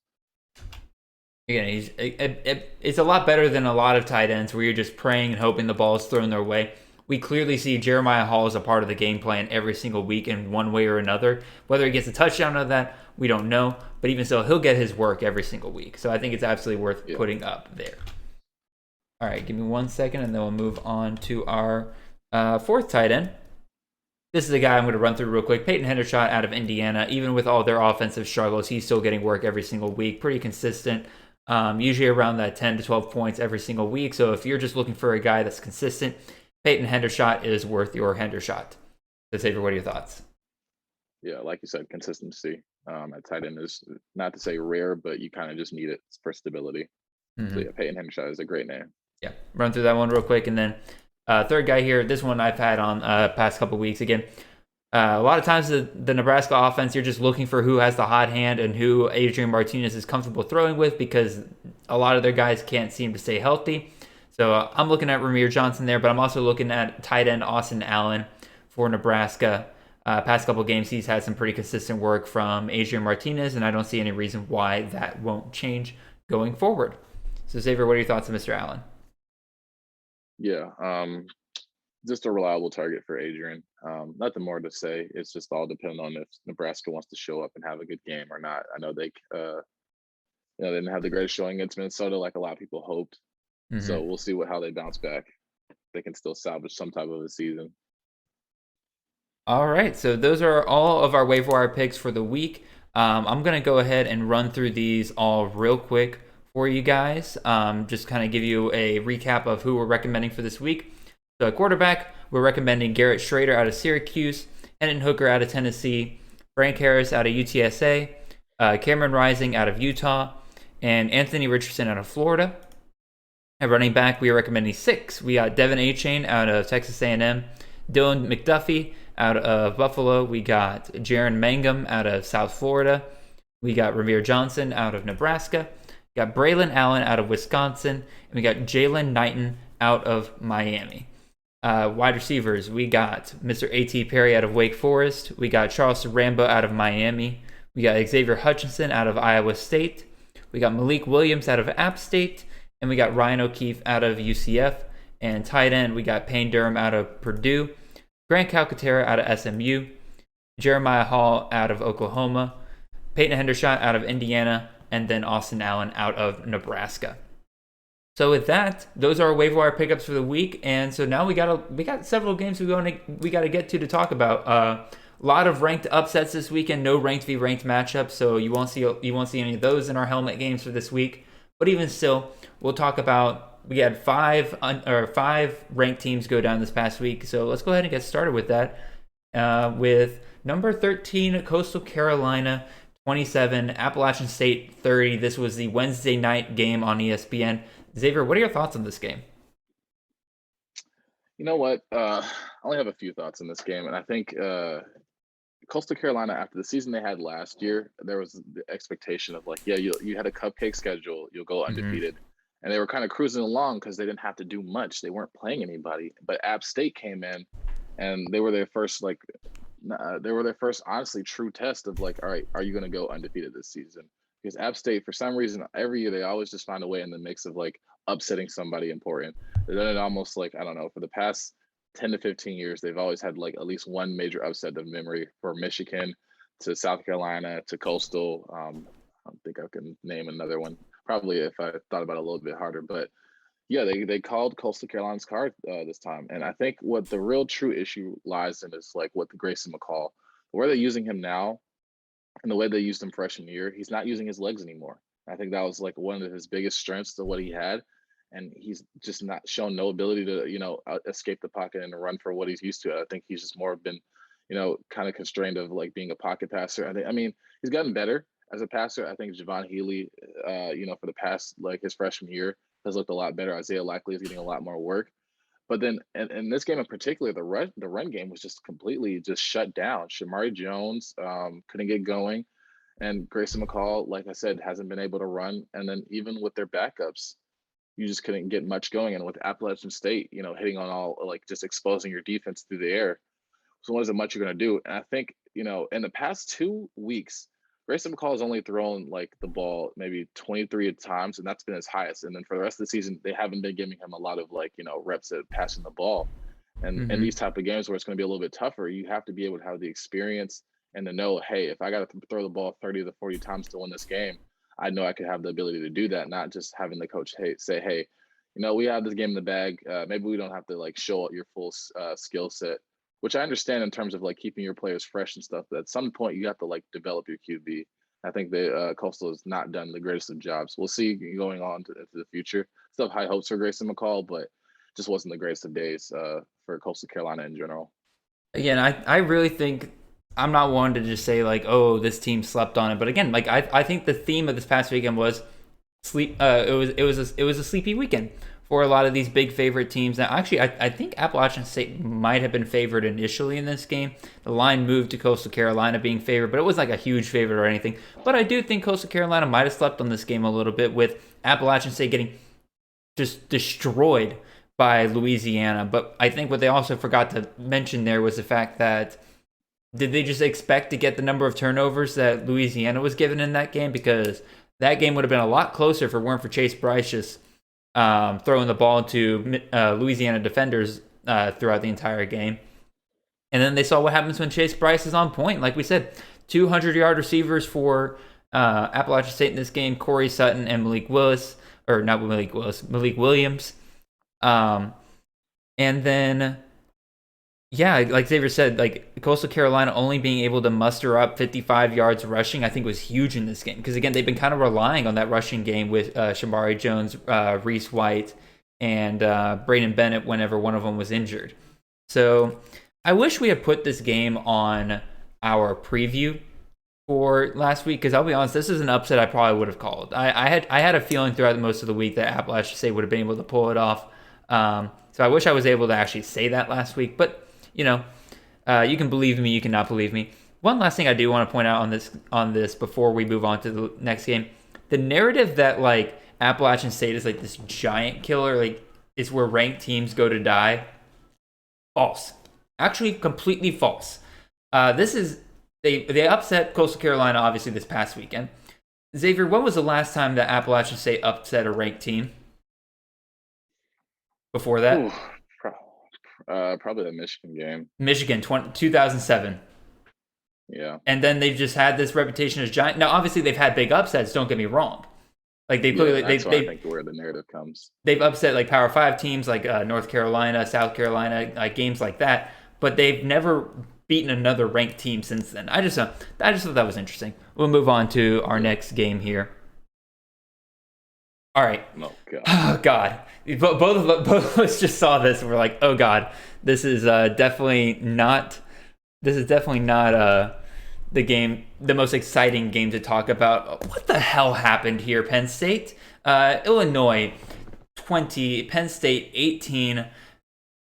Again, it's a lot better than a lot of tight ends where you're just praying and hoping the ball is thrown their way. We clearly see Jeremiah Hall as a part of the game plan every single week in one way or another. Whether he gets a touchdown out of that, we don't know. But even so, he'll get his work every single week. So I think it's absolutely worth putting up there. All right, give me 1 second, and then we'll move on to our fourth tight end. This is a guy I'm going to run through real quick. Peyton Hendershot out of Indiana. Even with all their offensive struggles, he's still getting work every single week. Pretty consistent. Usually around that 10 to 12 points every single week. So if you're just looking for a guy that's consistent, Peyton Hendershot is worth your Hendershot. So, Xavier, what are your thoughts? Yeah, like you said, consistency at tight end is not to say rare, but you kind of just need it for stability. Mm-hmm. So, yeah, Peyton Hendershot is a great name. Yeah, run through that one real quick. And then third guy here, this one I've had on past couple weeks. Again, a lot of times the Nebraska offense, you're just looking for who has the hot hand and who Adrian Martinez is comfortable throwing with, because a lot of their guys can't seem to stay healthy. So I'm looking at Ramir Johnson there, but I'm also looking at tight end Austin Allen for Nebraska. Past couple games, he's had some pretty consistent work from Adrian Martinez, and I don't see any reason why that won't change going forward. So, Xavier, what are your thoughts on Mr. Allen? Yeah, just a reliable target for Adrian. Nothing more to say. It's just all dependent on if Nebraska wants to show up and have a good game or not. I know they didn't have the greatest showing against Minnesota like a lot of people hoped. Mm-hmm. So we'll see how they bounce back. They can still salvage some type of a season. All right, so those are all of our waiver wire picks for the week. I'm going to go ahead and run through these all real quick for you guys. Just kind of give you a recap of who we're recommending for this week. So at quarterback, we're recommending Garrett Schrader out of Syracuse, Hendon Hooker out of Tennessee, Frank Harris out of UTSA, Cameron Rising out of Utah, and Anthony Richardson out of Florida. At running back, we are recommending 6. We got Devin Achane out of Texas A&M, Dylan McDuffie out of Buffalo. We got Jaron Mangum out of South Florida. We got Ramir Johnson out of Nebraska. We got Braylon Allen out of Wisconsin. And we got Jalen Knighton out of Miami. Wide receivers, we got Mr. A.T. Perry out of Wake Forest. We got Charleston Rambo out of Miami. We got Xavier Hutchinson out of Iowa State. We got Malik Williams out of App State. And we got Ryan O'Keefe out of UCF. And tight end, we got Payne Durham out of Purdue. Grant Calcaterra out of SMU. Jeremiah Hall out of Oklahoma. Peyton Hendershot out of Indiana. And then Austin Allen out of Nebraska. So with that, those are our waiver wire pickups for the week. And so now we got several games we got to get to talk about. A lot of ranked upsets this weekend. No ranked v ranked matchups, so you won't see any of those in our helmet games for this week. But even still, we'll talk about. We had five ranked teams go down this past week, so let's go ahead and get started with that. With number 13, Coastal Carolina 27, Appalachian State 30. This was the Wednesday night game on ESPN. Xavier, what are your thoughts on this game? You know what? I only have a few thoughts on this game, and I think Coastal Carolina, after the season they had last year, there was the expectation of like, yeah, you had a cupcake schedule, you'll go undefeated. And they were kind of cruising along because they didn't have to do much. They weren't playing anybody. But App State came in, and they were their first honestly true test of like, all right, are you going to go undefeated this season? Because App State, for some reason, every year they always just find a way in the mix of like upsetting somebody important. They've done it almost like, I don't know, for the past 10 to 15 years, they've always had like at least one major upset of memory, for Michigan to South Carolina to Coastal. I don't think I can name another one. Probably if I thought about it a little bit harder, but yeah, they called Coastal Carolina's card this time. And I think what the real true issue lies in is like what the Grayson McCall, where they're using him now and the way they used him freshman year, he's not using his legs anymore. I think that was like one of his biggest strengths of what he had. And he's just not shown no ability to, escape the pocket and run for what he's used to. I think he's just more been, kind of constrained of like being a pocket passer. I mean, he's gotten better as a passer. I think Javon Healy, for the past, like his freshman year, has looked a lot better. Isaiah Likely is getting a lot more work. But then in this game in particular, the run game was just completely just shut down. Shamari Jones couldn't get going. And Grayson McCall, like I said, hasn't been able to run. And then even with their backups, you just couldn't get much going. And with Appalachian State, hitting on all, like just exposing your defense through the air. So what is it much you're going to do? And I think, in the past 2 weeks, Grayson McCall has only thrown like the ball maybe 23 times, and that's been his highest. And then for the rest of the season, they haven't been giving him a lot of like, reps at passing the ball. And in these type of games where it's going to be a little bit tougher, you have to be able to have the experience and to know, hey, if I got to throw the ball 30 to 40 times to win this game, I know I could have the ability to do that, not just having the coach say, hey, we have this game in the bag. Maybe we don't have to like show your full skill set, which I understand in terms of like keeping your players fresh and stuff. But at some point, you have to like develop your QB. I think Coastal has not done the greatest of jobs. We'll see going on into the future. Still have high hopes for Grayson McCall, but just wasn't the greatest of days for Coastal Carolina in general. Again, I really think I'm not one to just say like, oh, this team slept on it. But again, like I think the theme of this past weekend was sleep. It was a sleepy weekend for a lot of these big favorite teams. Now, actually, I think Appalachian State might have been favored initially in this game. The line moved to Coastal Carolina being favored, but it was like a huge favorite or anything. But I do think Coastal Carolina might have slept on this game a little bit, with Appalachian State getting just destroyed by Louisiana. But I think what they also forgot to mention there was the fact that, did they just expect to get the number of turnovers that Louisiana was given in that game? Because that game would have been a lot closer if it weren't for Chase Bryce just throwing the ball to Louisiana defenders throughout the entire game. And then they saw what happens when Chase Bryce is on point. Like we said, 200-yard receivers for Appalachian State in this game, Corey Sutton and Malik Williams. And then, yeah, like Xavier said, like Coastal Carolina only being able to muster up 55 yards rushing, I think was huge in this game. Because again, they've been kind of relying on that rushing game with Shamari Jones, Reese White, and Braden Bennett whenever one of them was injured. So I wish we had put this game on our preview for last week, because I'll be honest, this is an upset I probably would have called. I had a feeling throughout most of the week that Appalachian State would have been able to pull it off. So I wish I was able to actually say that last week, but you can believe me, you cannot believe me. One last thing I do want to point out on this before we move on to the next game, the narrative that like Appalachian State is like this giant killer, like is where ranked teams go to die. False. Actually, completely false. They upset Coastal Carolina obviously this past weekend. Xavier, when was the last time that Appalachian State upset a ranked team? Before that? Ooh, probably the Michigan game. Michigan, 2007. Yeah. And then they've just had this reputation as giant. Now, obviously, they've had big upsets. Don't get me wrong. Like I think where the narrative comes. They've upset like Power 5 teams like North Carolina, South Carolina, like games like that. But they've never beaten another ranked team since then. I just thought that was interesting. We'll move on to our next game here. All right. Oh God. Both of us just saw this and we're like, oh God, this is definitely not the most exciting game to talk about. What the hell happened here, Penn State? Illinois 20, Penn State 18,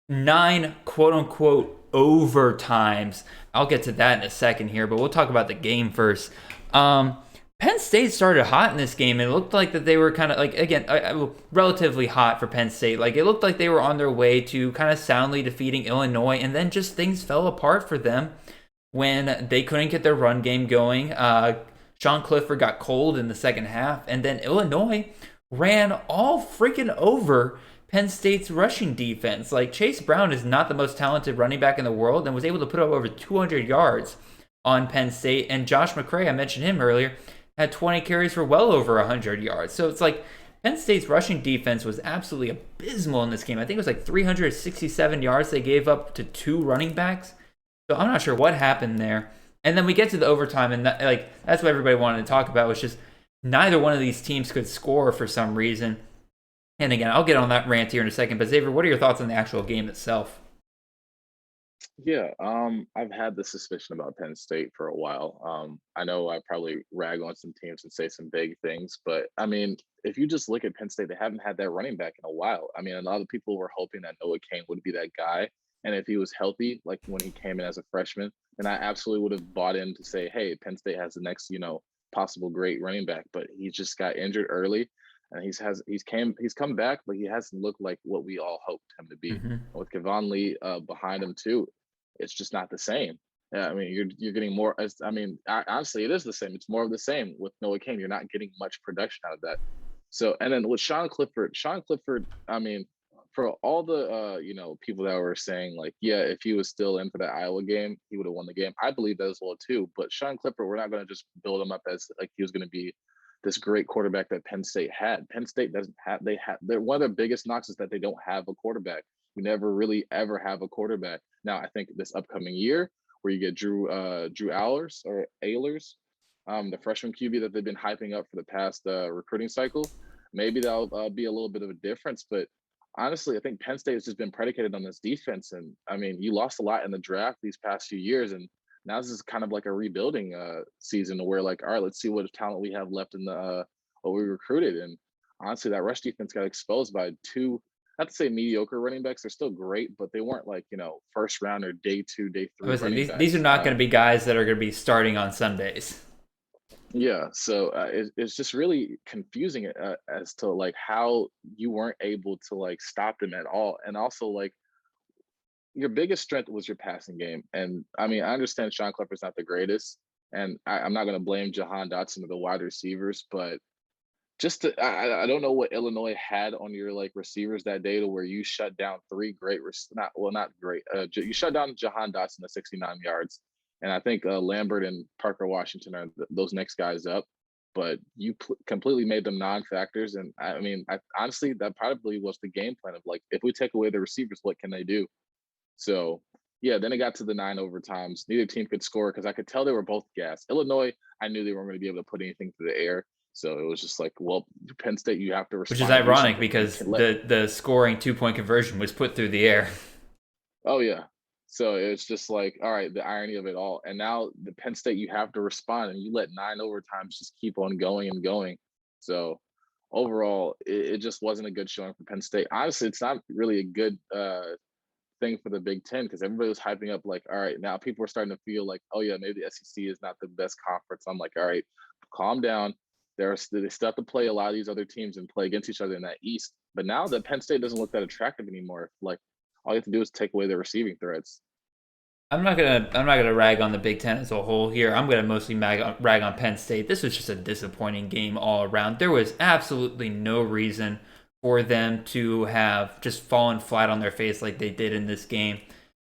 9 quote-unquote overtimes. I'll get to that in a second here, but we'll talk about the game first. Penn State started hot in this game, and it looked like that they were kind of like, again, relatively hot for Penn State. Like, it looked like they were on their way to kind of soundly defeating Illinois, and then just things fell apart for them when they couldn't get their run game going. Sean Clifford got cold in the second half, and then Illinois ran all freaking over Penn State's rushing defense. Like, Chase Brown is not the most talented running back in the world and was able to put up over 200 yards on Penn State. And Josh McCray, I mentioned him earlier, had 20 carries for well over 100 yards. So it's like Penn State's rushing defense was absolutely abysmal in this game. I think it was like 367 yards they gave up to 2 running backs. So I'm not sure what happened there. And then we get to the overtime, and that's what everybody wanted to talk about, was just neither one of these teams could score for some reason. And again, I'll get on that rant here in a second. But Xavier, what are your thoughts on the actual game itself? Yeah, I've had the suspicion about Penn State for a while. I know I probably rag on some teams and say some big things, but I mean, if you just look at Penn State, they haven't had that running back in a while. I mean, a lot of people were hoping that Noah Cain would be that guy. And if he was healthy, like when he came in as a freshman, then I absolutely would have bought in to say, hey, Penn State has the next, possible great running back. But he just got injured early, and he's come back, but he hasn't looked like what we all hoped him to be. Mm-hmm. With Kevon Lee behind him too, it's just not the same. Yeah, I mean, you're getting more. Honestly, it is the same. It's more of the same with Noah Cain. You're not getting much production out of that. So, and then with Sean Clifford, I mean, for all the people that were saying like, yeah, if he was still in for that Iowa game, he would have won the game. I believe that as well too. But Sean Clifford, we're not going to just build him up as like he was going to be this great quarterback that Penn State had. Penn State doesn't have. They're one of their biggest knocks is that they don't have a quarterback. We never really ever have a quarterback. Now I think this upcoming year, where you get Drew Ehlers, the freshman QB that they've been hyping up for the past recruiting cycle, maybe that'll be a little bit of a difference. But honestly, I think Penn State has just been predicated on this defense. And I mean, you lost a lot in the draft these past few years, and now this is kind of like a rebuilding season where like, all right, let's see what talent we have left in the what we recruited. And honestly, that rush defense got exposed by 2, not to say mediocre running backs. They're still great, but they weren't like, first round or day 2, day 3. These are not going to be guys that are going to be starting on Sundays. Yeah, so it's just really confusing as to like how you weren't able to like stop them at all. And also like your biggest strength was your passing game. And I mean, I understand Sean Clifford's not the greatest, and I'm not going to blame Jahan Dotson or the wide receivers, but I don't know what Illinois had on your like receivers that day to where you shut down 3 great, not great. You shut down Jahan Dotson to 69 yards. And I think Lambert and Parker Washington are those next guys up, but you completely made them non-factors. And I mean, honestly, that probably was the game plan of like, if we take away the receivers, what can they do? So yeah, then it got to the 9 overtimes. Neither team could score because I could tell they were both gassed. Illinois, I knew they weren't going to be able to put anything through the air. So it was just like, well, Penn State, you have to respond. Which is ironic because the scoring 2-point conversion was put through the air. Oh yeah. So it's just like, all right, the irony of it all. And now the Penn State, you have to respond, and you let 9 overtimes just keep on going and going. So overall, it just wasn't a good showing for Penn State. Honestly, it's not really a good thing for the Big Ten because everybody was hyping up like, all right, now people are starting to feel like, oh yeah, maybe the SEC is not the best conference. I'm like, all right, calm down. They still have to play a lot of these other teams and play against each other in that East. But now that Penn State doesn't look that attractive anymore, like all you have to do is take away the receiving threats. I'm not gonna rag on the Big Ten as a whole here. I'm gonna mostly rag on Penn State. This was just a disappointing game all around. There was absolutely no reason for them to have just fallen flat on their face like they did in this game.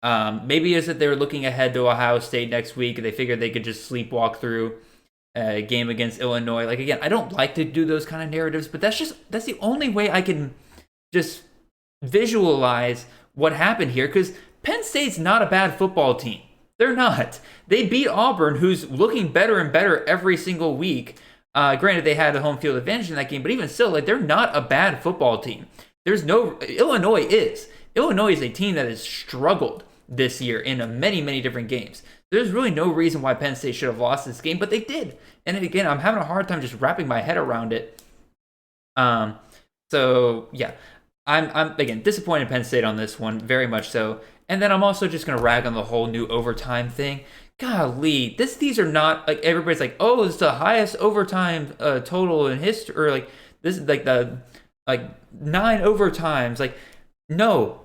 Maybe it's that they were looking ahead to Ohio State next week and they figured they could just sleepwalk through a game against Illinois. Like again, I don't like to do those kind of narratives, but that's the only way I can just visualize what happened here, because Penn State's not a bad football team. They're not. They beat Auburn, who's looking better and better every single week. Granted, they had a home field advantage in that game, but even still, like, they're not a bad football team. Illinois is. Illinois is a team that has struggled this year in many, many different games. There's really no reason why Penn State should have lost this game, but they did. And again, I'm having a hard time just wrapping my head around it. So yeah, I'm again disappointed in Penn State on this one, very much so. And then I'm also just gonna rag on the whole new overtime thing. Golly, these are not like everybody's like, oh, it's the highest overtime total in history, or like this is like the 9 overtimes. Like, no.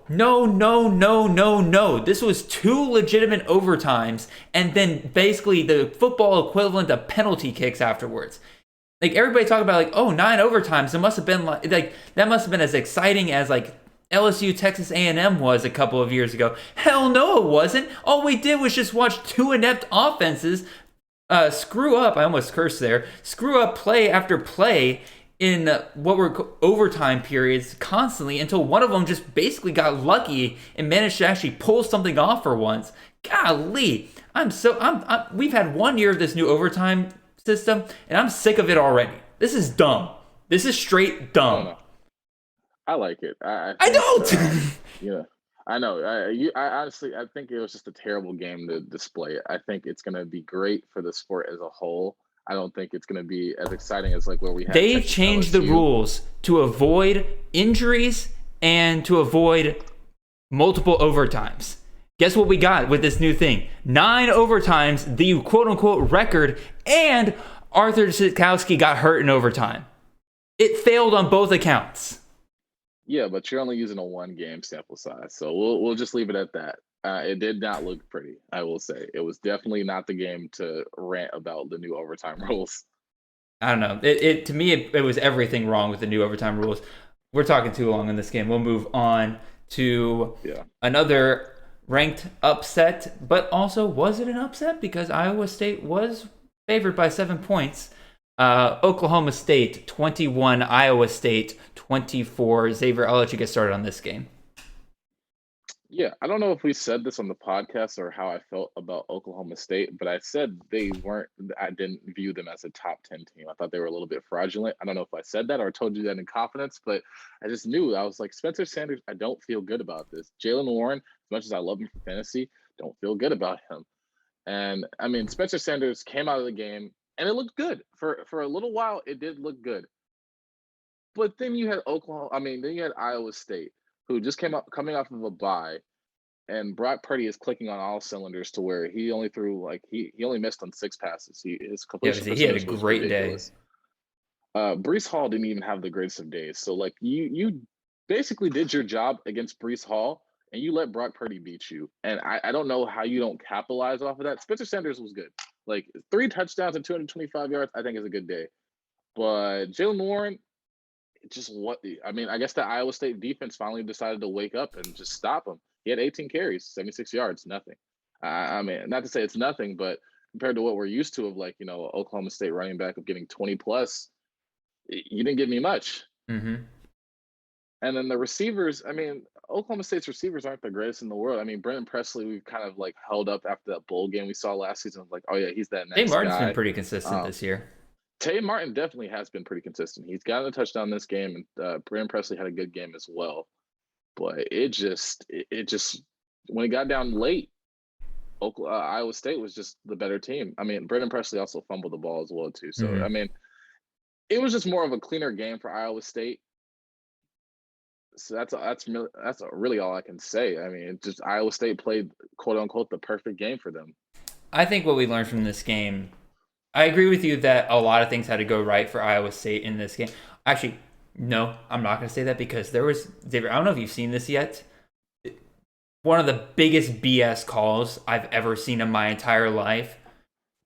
This was 2 legitimate overtimes, and then basically the football equivalent of penalty kicks afterwards. Like, everybody talking about like, oh, 9 overtimes. It must have been like that must have been as exciting as like LSU Texas A&M was a couple of years ago. Hell no, it wasn't. All we did was just watch 2 inept offenses screw up. I almost cursed there. Screw up play after play in what were overtime periods constantly, until one of them just basically got lucky and managed to actually pull something off for once. Golly, we've had 1 year of this new overtime system, and I'm sick of it already. This is dumb. This is straight dumb. I like it. I don't. Yeah, I know. I honestly, I think it was just a terrible game to display. I think it's going to be great for the sport as a whole. I don't think it's going to be as exciting as like where we had. They changed the rules to avoid injuries and to avoid multiple overtimes. Guess what we got with this new thing? 9 overtimes, the quote-unquote record, and Arthur Sitkowski got hurt in overtime. It failed on both accounts. Yeah, but you're only using a 1-game sample size, so we'll just leave it at that. It did not look pretty, I will say. It was definitely not the game to rant about the new overtime rules. I don't know. To me, it was everything wrong with the new overtime rules. We're talking too long in this game. We'll move on to another ranked upset, but also, was it an upset? Because Iowa State was favored by 7 points. Oklahoma State 21, Iowa State 24. Xavier, I'll let you get started on this game. Yeah, I don't know if we said this on the podcast or how I felt about Oklahoma State, but I said I didn't view them as a top 10 team. I thought they were a little bit fraudulent. I don't know if I said that or told you that in confidence, but I just knew. I was like, Spencer Sanders, I don't feel good about this. Jalen Warren, as much as I love him for fantasy, don't feel good about him. And I mean, Spencer Sanders came out of the game and it looked good. For a little while, it did look good. But then you had then you had Iowa State, who just coming off of a bye, and Brock Purdy is clicking on all cylinders to where he only threw he only missed on 6 passes. His completion he had a great day. Breece Hall didn't even have the greatest of days. So you basically did your job against Breece Hall, and you let Brock Purdy beat you. And I don't know how you don't capitalize off of that. Spencer Sanders was good. 3 touchdowns and 225 yards, I think is a good day. But Jalen Warren, I guess the Iowa State defense finally decided to wake up and just stop him. He had 18 carries, 76 yards, nothing. I mean, not to say it's nothing, but compared to what we're used to of Oklahoma State running back of getting 20 plus, you didn't give me much. Mm-hmm. And then the receivers, Oklahoma State's receivers aren't the greatest in the world. Brendan Presley, we've kind of held up after that bowl game we saw last season. Oh yeah, he's that next guy. Martin's been pretty consistent this year. Tay Martin definitely has been pretty consistent. He's gotten a touchdown this game, and Brandon Presley had a good game as well. But it just when it got down late, Iowa State was just the better team. Brandon Presley also fumbled the ball as well too. So it was just more of a cleaner game for Iowa State. So that's really all I can say. Just Iowa State played quote unquote the perfect game for them. I think what we learned from this game, I agree with you that a lot of things had to go right for Iowa State in this game. Actually, no, I'm not going to say that, because there was, Xavier, I don't know if you've seen this yet. One of the biggest BS calls I've ever seen in my entire life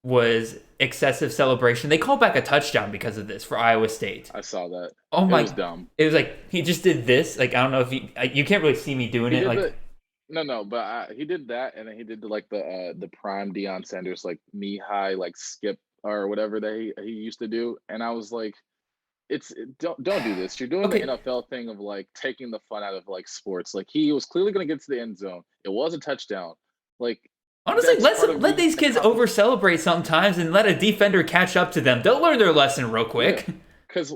was excessive celebration. They called back a touchdown because of this for Iowa State. I saw that. Oh my! It was dumb. It was he just did this. I don't know if you can't really see me doing it. But he did that, and then he did the prime Deion Sanders knee high skip or whatever that he used to do, and I was like, don't do this. You're doing the NFL thing of taking the fun out of sports. He was clearly going to get to the end zone. It was a touchdown. Honestly, That's part of let these kids over celebrate sometimes and let a defender catch up to them. They'll learn their lesson real quick. Yeah. Because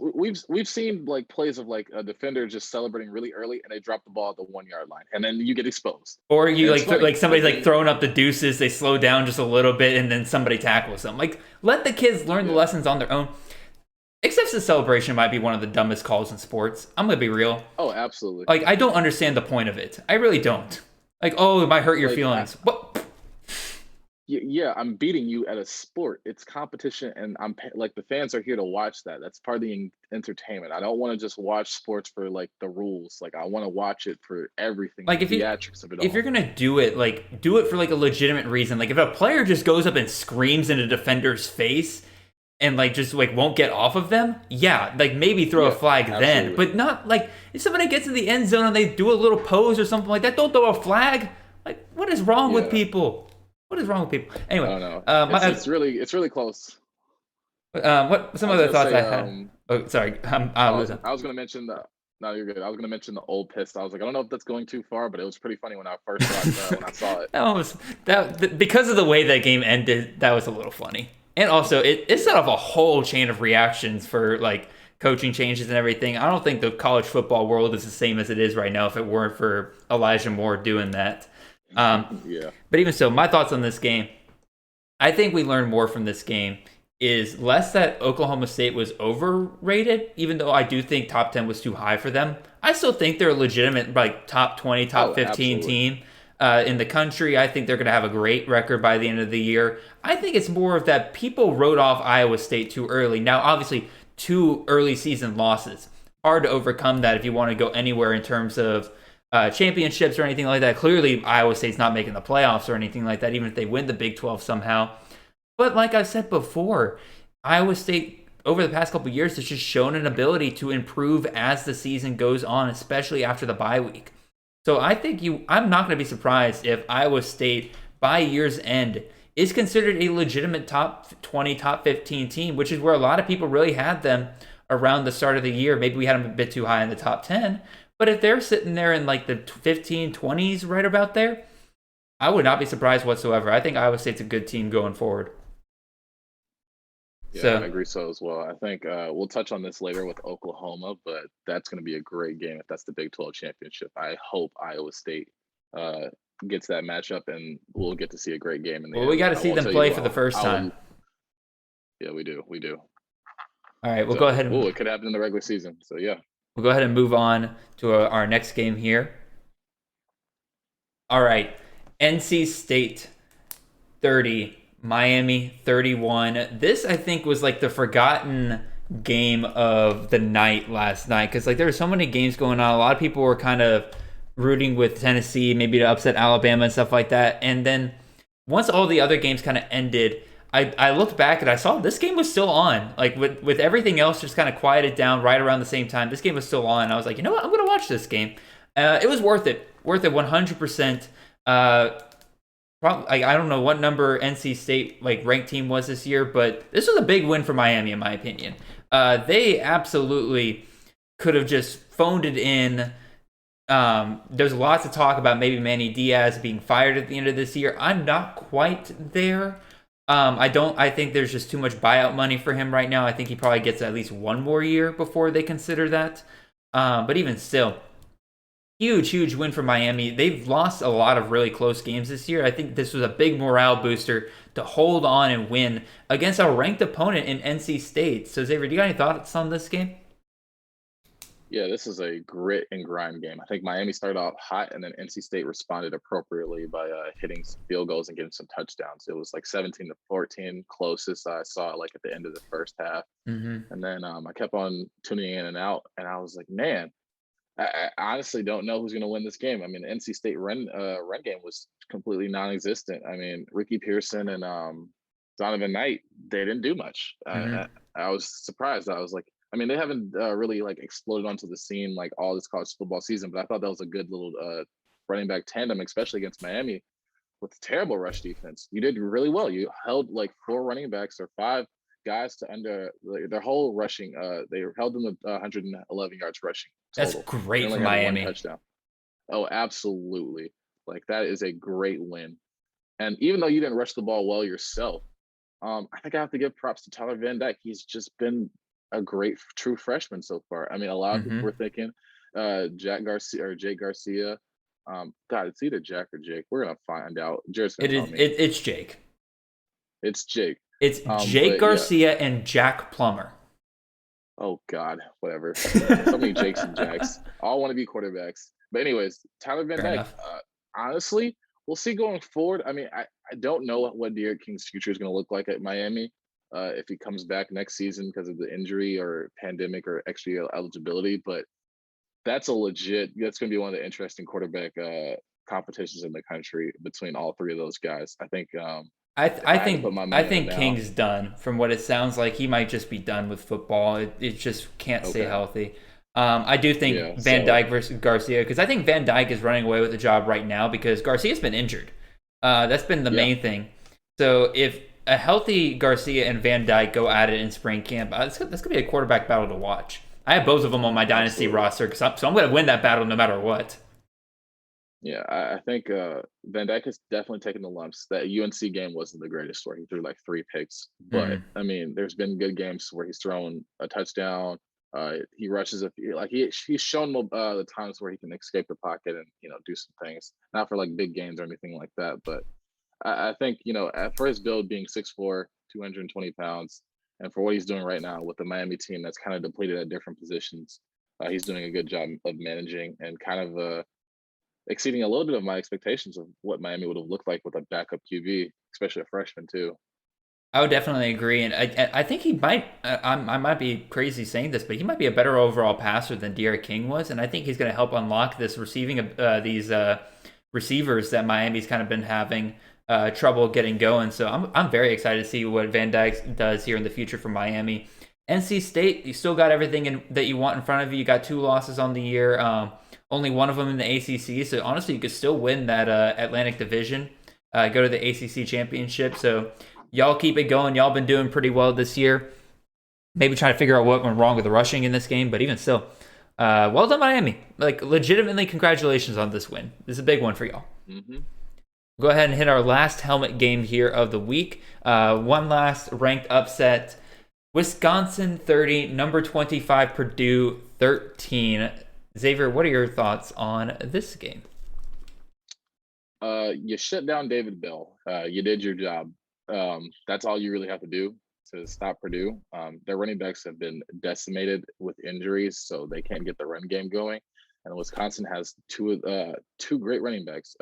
we've seen like plays of like a defender just celebrating really early and they drop the ball at the 1 yard line and then you get exposed. Or you And it's funny, like somebody's like throwing up the deuces, they slow down just a little bit and then somebody tackles them. Like let the kids learn the lessons on their own. Except the celebration might be one of the dumbest calls in sports. I'm gonna be real. Oh, absolutely. Like I don't understand the point of it. I really don't. Like, oh, it might hurt your Like, feelings. What? Yeah, I'm beating you at a sport. It's competition, and like the fans are here to watch that. That's part of the entertainment. I don't want to just watch sports for like the rules. Like I want to watch it for everything. Like the theatrics of it all. If you're gonna do it, like do it for like a legitimate reason. Like if a player just goes up and screams in a defender's face and like just like won't get off of them, yeah, like maybe throw a flag then. But not like if somebody gets in the end zone and they do a little pose or something like that, don't throw a flag. Like what is wrong with people? What is wrong with people? Anyway, I don't know. It's really close. What some other thoughts I had? Oh, sorry. I was going to mention the. No, you're good. I was going to mention the old piss. I was like, I don't know if that's going too far, but it was pretty funny when I first when I saw it. Because of the way that game ended. That was a little funny, and also it set off a whole chain of reactions for like coaching changes and everything. I don't think the college football world is the same as it is right now if it weren't for Elijah Moore doing that. But even so, my thoughts on this game, I think we learned more from this game is less that Oklahoma State was overrated, even though I do think top 10 was too high for them. I still think they're a legitimate like top 20, top 15 team in the country. I think they're going to have a great record by the end of the year. I think it's more of that people wrote off Iowa State too early. Now, obviously, 2 early season losses. Hard to overcome that if you want to go anywhere in terms of championships or anything like that. Clearly, Iowa State's not making the playoffs or anything like that, even if they win the Big 12 somehow. But like I said before, Iowa State, over the past couple of years, has just shown an ability to improve as the season goes on, especially after the bye week. So I think I'm not going to be surprised if Iowa State, by year's end, is considered a legitimate top 20, top 15 team, which is where a lot of people really had them around the start of the year. Maybe we had them a bit too high in the top 10. But if they're sitting there in like the 15, 20s, right about there, I would not be surprised whatsoever. I think Iowa State's a good team going forward. Yeah, I agree so as well. I think we'll touch on this later with Oklahoma, but that's going to be a great game if that's the Big 12 championship. I hope Iowa State gets that matchup, and we'll get to see a great game. We got to see them play for the first time. Yeah, we do. All right, we'll go ahead. It could happen in the regular season. So, yeah. We'll go ahead and move on to our next game here. All right, NC State 30, Miami 31. This, I think, was like the forgotten game of the night last night because like there were so many games going on. A lot of people were kind of rooting with Tennessee, maybe to upset Alabama and stuff like that. And then once all the other games kind of ended, I looked back and I saw this game was still on. Like with everything else just kind of quieted down right around the same time. This game was still on. I was like, you know what? I'm going to watch this game. It was worth it. Worth it 100%. Probably, I don't know what number NC State like ranked team was this year, but this was a big win for Miami in my opinion. They absolutely could have just phoned it in. There's lots to talk about maybe Manny Diaz being fired at the end of this year. I'm not quite there. I think there's just too much buyout money for him right now. I think he probably gets at least one more year before they consider that. But even still, huge win for Miami. They've lost a lot of really close games this year. I think this was a big morale booster to hold on and win against a ranked opponent in NC State. So Xavier, do you got any thoughts on this game? Yeah, this is a grit and grind game. I think Miami started off hot, and then NC State responded appropriately by hitting some field goals and getting some touchdowns. It was like 17-14, closest I saw like at the end of the first half. Mm-hmm. And then I kept on tuning in and out, and I was like, man, I honestly don't know who's going to win this game. I mean, NC State run game was completely non-existent. I mean, Ricky Pearson and Donovan Knight, they didn't do much. Mm-hmm. I was surprised. I was like, I mean, they haven't really like exploded onto the scene like all this college football season, but I thought that was a good little running back tandem, especially against Miami with terrible rush defense. You did really well. You held like 4 running backs or 5 guys to under their whole rushing. They held them to 111 yards rushing total. That's great for Miami. Touchdown. Oh, absolutely. Like that is a great win. And even though you didn't rush the ball well yourself, I think I have to give props to Tyler Van Dyke. He's just been a great true freshman so far. I mean, a lot of people were thinking Jake Garcia. God, it's either Jack or Jake. We're gonna find out. Jared's gonna tell me. It's Jake. It's Jake. It's Jake Garcia and Jack Plummer. Oh God, whatever. So many Jakes and Jacks. All want to be quarterbacks. But anyways, Tyler Van Dyke. Honestly, we'll see going forward. I mean, I don't know what D'Eriq King's future is going to look like at Miami if he comes back next season because of the injury or pandemic or extra eligibility. But that's going to be one of the interesting quarterback competitions in the country between all three of those guys. I think. I think King's done. From what it sounds like, he might just be done with football. It just can't stay healthy. I do think Van Dyke versus Garcia, because I think Van Dyke is running away with the job right now because Garcia's been injured. That's been the main thing. So if a healthy Garcia and Van Dyke go at it in spring camp, that's going to be a quarterback battle to watch. I have both of them on my dynasty roster, so I'm going to win that battle no matter what. Yeah, I think Van Dyke has definitely taken the lumps. That UNC game wasn't the greatest where he threw like 3 picks. But, I mean, there's been good games where he's thrown a touchdown. He rushes he's shown the times where he can escape the pocket and do some things. Not for like big gains or anything like that, but I think for his build being 6'4", 220 pounds, and for what he's doing right now with the Miami team that's kind of depleted at different positions, he's doing a good job of managing and kind of exceeding a little bit of my expectations of what Miami would have looked like with a backup QB, especially a freshman too. I would definitely agree, and I think he might. I might be crazy saying this, but he might be a better overall passer than D'Eriq King was, and I think he's going to help unlock this receiving these receivers that Miami's kind of been having trouble getting going. So I'm very excited to see what Van Dyke does here in the future for Miami. NC State, you still got everything that you want in front of you. You got 2 losses on the year, only one of them in the ACC. So honestly, you could still win that Atlantic Division, go to the ACC championship. So y'all keep it going. Y'all been doing pretty well this year. Maybe trying to figure out what went wrong with the rushing in this game, but even still, well done, Miami. Like, legitimately, congratulations on this win. This is a big one for y'all. Go ahead and hit our last helmet game here of the week. One last ranked upset. Wisconsin 30, number 25, Purdue 13. Xavier, what are your thoughts on this game? You shut down David Bell. You did your job. That's all you really have to do to stop Purdue. Their running backs have been decimated with injuries, so they can't get the run game going. And Wisconsin has two great running backs.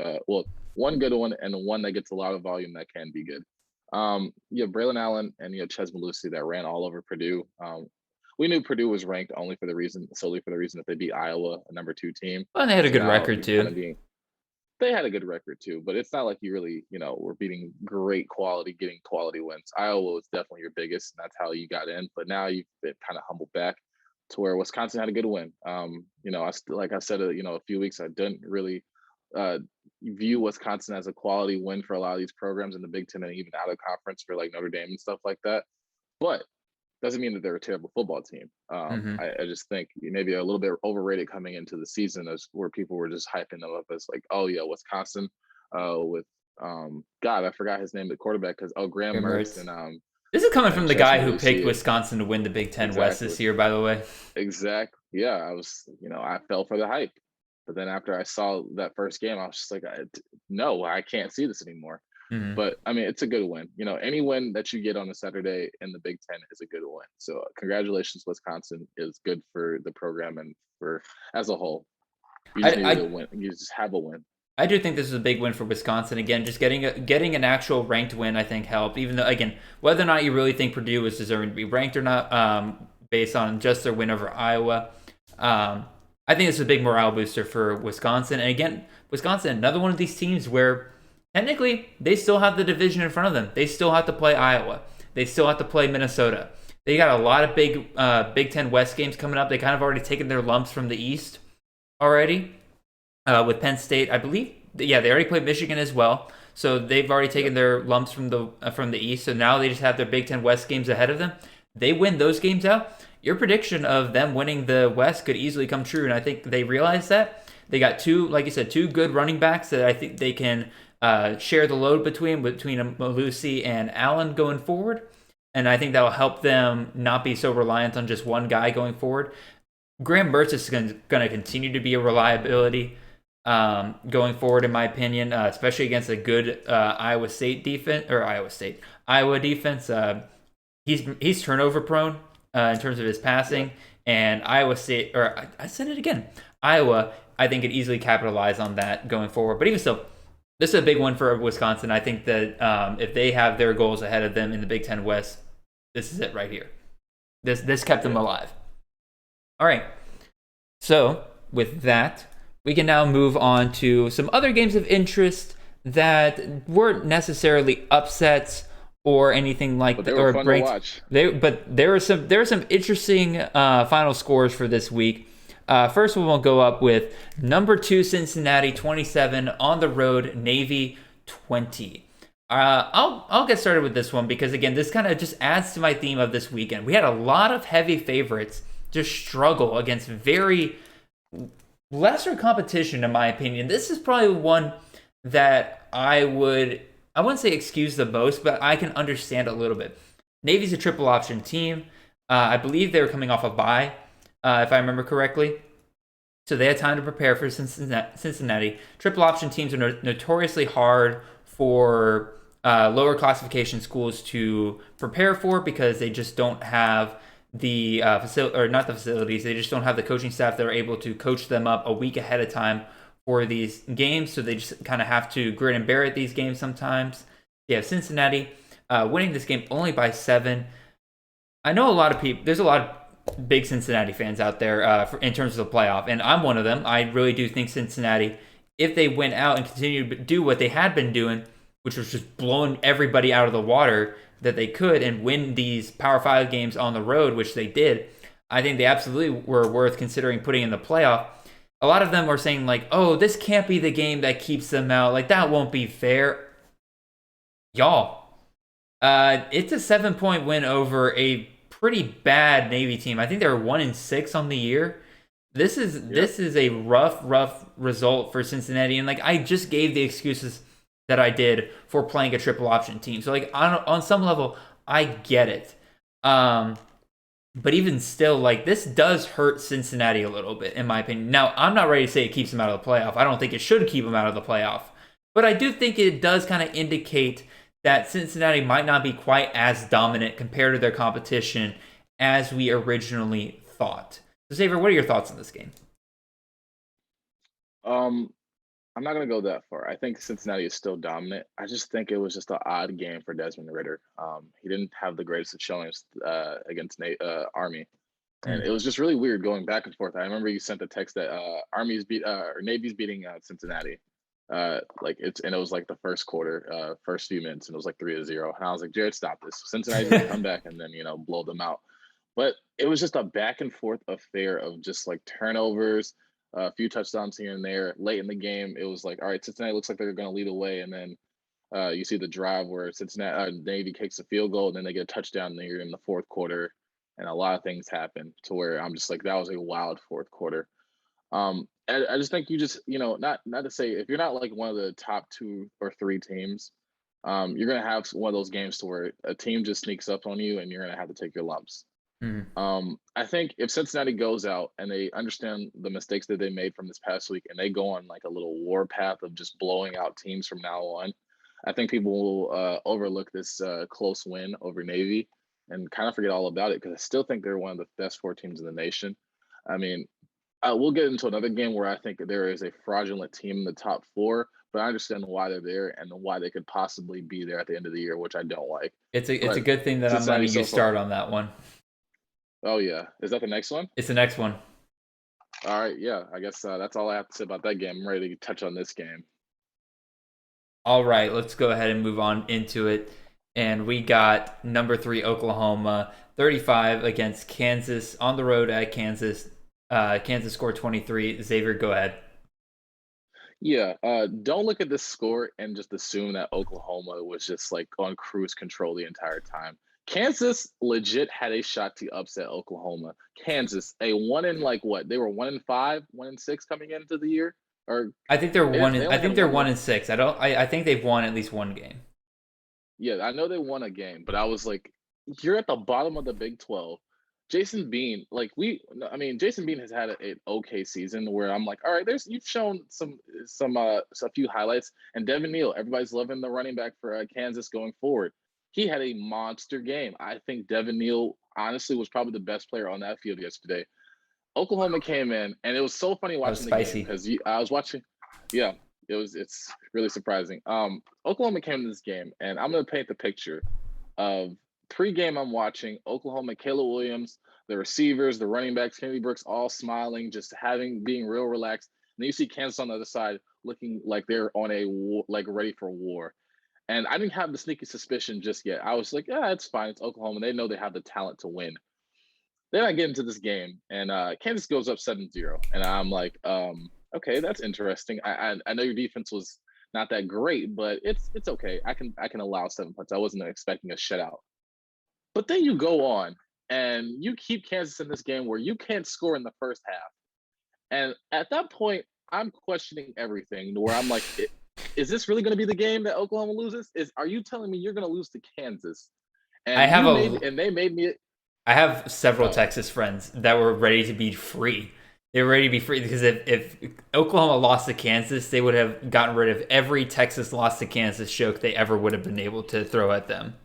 One good one and one that gets a lot of volume that can be good. You have Braylon Allen and you have Ches Malusi that ran all over Purdue. We knew Purdue was ranked solely for the reason that they beat Iowa, a number 2 team. Well, and they had a good record too. They had a good record too, but it's not like you really, were beating getting quality wins. Iowa was definitely your biggest, and that's how you got in. But now you've been kind of humbled back to where Wisconsin had a good win. Like I said, a few weeks, I didn't really view Wisconsin as a quality win for a lot of these programs in the Big Ten and even out of conference for like Notre Dame and stuff like that. But doesn't mean that they're a terrible football team. I just think maybe a little bit overrated coming into the season, as where people were just hyping them up as like, oh yeah, Wisconsin with God, I forgot his name, the quarterback, because Graham Mertz and this is coming from the guy who picked Wisconsin to win the Big Ten West this year, by the way. Exactly. Yeah, I was, I fell for the hype. But then after I saw that first game, I was just like, no, I can't see this anymore. But I mean, it's a good win. Any win that you get on a Saturday in the Big Ten is a good win. So congratulations, Wisconsin. Is good for the program and for as a whole. You just need to win. You just have a win. I do think this is a big win for Wisconsin. Again, just getting an actual ranked win, I think, helped. Even though, again, whether or not you really think Purdue was deserving to be ranked or not, based on just their win over Iowa, I think it's a big morale booster for Wisconsin. And again, Wisconsin, another one of these teams where technically they still have the division in front of them. They still have to play Iowa. They still have to play Minnesota. They got a lot of big Big Ten West games coming up. They kind of already taken their lumps from the East already. With Penn State, I believe, they already played Michigan as well. So they've already taken their lumps from the East. So now they just have their Big Ten West games ahead of them. They win those games out. Your prediction of them winning the West could easily come true, and I think they realize that. They got two, like you said, 2 good running backs that I think they can share the load between Malusi and Allen going forward. And I think that will help them not be so reliant on just one guy going forward. Graham Mertz is going to continue to be a reliability going forward, in my opinion, especially against a good Iowa defense. He's turnover prone in terms of his passing, and Iowa, I think could easily capitalize on that going forward. But even so, this is a big one for Wisconsin. I think that if they have their goals ahead of them in the Big Ten West, this is it right here. This kept them alive. All right. So with that, we can now move on to some other games of interest that weren't necessarily upsets or anything like that. They were fun to watch. But there were some interesting final scores for this week. First one will go up with number 2 Cincinnati 27 on the road, Navy 20. I'll get started with this one because again, this kind of just adds to my theme of this weekend. We had a lot of heavy favorites just struggle against very lesser competition, in my opinion. This is probably one that I wouldn't say excuse the most, but I can understand a little bit. Navy's a triple option team. I believe they were coming off a bye, if I remember correctly. So they had time to prepare for Cincinnati. Triple option teams are notoriously hard for lower classification schools to prepare for because they just don't have the facilities. They just don't have the coaching staff that are able to coach them up a week ahead of time for these games. So they just kind of have to grit and bear at these games sometimes. You have Cincinnati winning this game only by 7. I know a lot of people. There's a lot of big Cincinnati fans out there in terms of the playoff, and I'm one of them. I really do think Cincinnati, if they went out and continued to do what they had been doing, which was just blowing everybody out of the water that they could and win these Power 5 games on the road, which they did, I think they absolutely were worth considering putting in the playoff. A lot of them were saying like, oh, this can't be the game that keeps them out. Like, that won't be fair. Y'all, it's a 7-point win over a pretty bad Navy team. I think they were 1-6 on the year. This is a rough result for Cincinnati. And like, I just gave the excuses that I did for playing a triple option team. So like on some level, I get it. But even still, like, this does hurt Cincinnati a little bit, in my opinion. Now, I'm not ready to say it keeps them out of the playoff. I don't think it should keep them out of the playoff. But I do think it does kind of indicate that Cincinnati might not be quite as dominant compared to their competition as we originally thought. So, Xavier, what are your thoughts on this game? I'm not going to go that far. I think Cincinnati is still dominant. I just think it was just an odd game for Desmond Ridder. He didn't have the greatest of showings against Army. And it was just really weird going back and forth. I remember you sent the text that Navy's beating Cincinnati. And it was like the first quarter, first few minutes, and it was like 3-0. And I was like, Jared, stop this. Cincinnati's going to come back and then, blow them out. But it was just a back and forth affair of just like turnovers, a few touchdowns here and there. Late in the game, it was like, all right, Cincinnati looks like they're going to lead away. And then you see the drive where Navy kicks a field goal, and then they get a touchdown there in the fourth quarter. And a lot of things happen to where I'm just like, that was a wild fourth quarter. I just think you just, not to say, if you're not like one of the top 2 or 3 teams, you're going to have one of those games to where a team just sneaks up on you and you're going to have to take your lumps. I think if Cincinnati goes out and they understand the mistakes that they made from this past week and they go on like a little war path of just blowing out teams from now on, I think people will overlook this close win over Navy and kind of forget all about it, because I still think they're one of the best 4 teams in the nation. I mean, we'll get into another game where I think there is a fraudulent team in the top 4, but I understand why they're there and why they could possibly be there at the end of the year, which I don't like. It's a good thing that I'm letting you start on that one. Oh, yeah. Is that the next one? It's the next one. All right. Yeah, I guess that's all I have to say about that game. I'm ready to touch on this game. All right. Let's go ahead and move on into it. And we got number 3 Oklahoma, 35 against Kansas on the road at Kansas. Kansas scored 23. Xavier, go ahead. Yeah, don't look at this score and just assume that Oklahoma was just like on cruise control the entire time. Kansas legit had a shot to upset Oklahoma. Kansas, they were 1-5, 1-6 coming into the year. Or I think they're they one. only I think have they're one. 1-6. I think they've won at least one game. Yeah, I know they won a game, but I was like, you're at the bottom of the Big 12. Jason Bean, Jason Bean has had an okay season where I'm like, all right, you've shown a few highlights, and Devin Neal, everybody's loving the running back for Kansas going forward. He had a monster game. I think Devin Neal honestly was probably the best player on that field yesterday. Oklahoma came in, and it was so funny watching the game because I was watching. Yeah, it's really surprising. Oklahoma came to this game, and I'm going to paint the picture of pre-game. I'm watching Oklahoma, Caleb Williams, the receivers, the running backs, Kennedy Brooks, all smiling, just being real relaxed. And then you see Kansas on the other side looking like they're on ready for war. And I didn't have the sneaky suspicion just yet. I was like, yeah, it's fine. It's Oklahoma. They know they have the talent to win. Then I get into this game, and Kansas goes up 7-0. And I'm like, okay, that's interesting. I know your defense was not that great, but it's okay. I can allow 7 points. I wasn't expecting a shutout. But then you go on, and you keep Kansas in this game where you can't score in the first half. And at that point, I'm questioning everything, where I'm like, is this really going to be the game that Oklahoma loses? Are you telling me you're going to lose to Kansas? And they made me. I have several Texas friends that were ready to be free. They were ready to be free because if Oklahoma lost to Kansas, they would have gotten rid of every Texas loss to Kansas joke they ever would have been able to throw at them.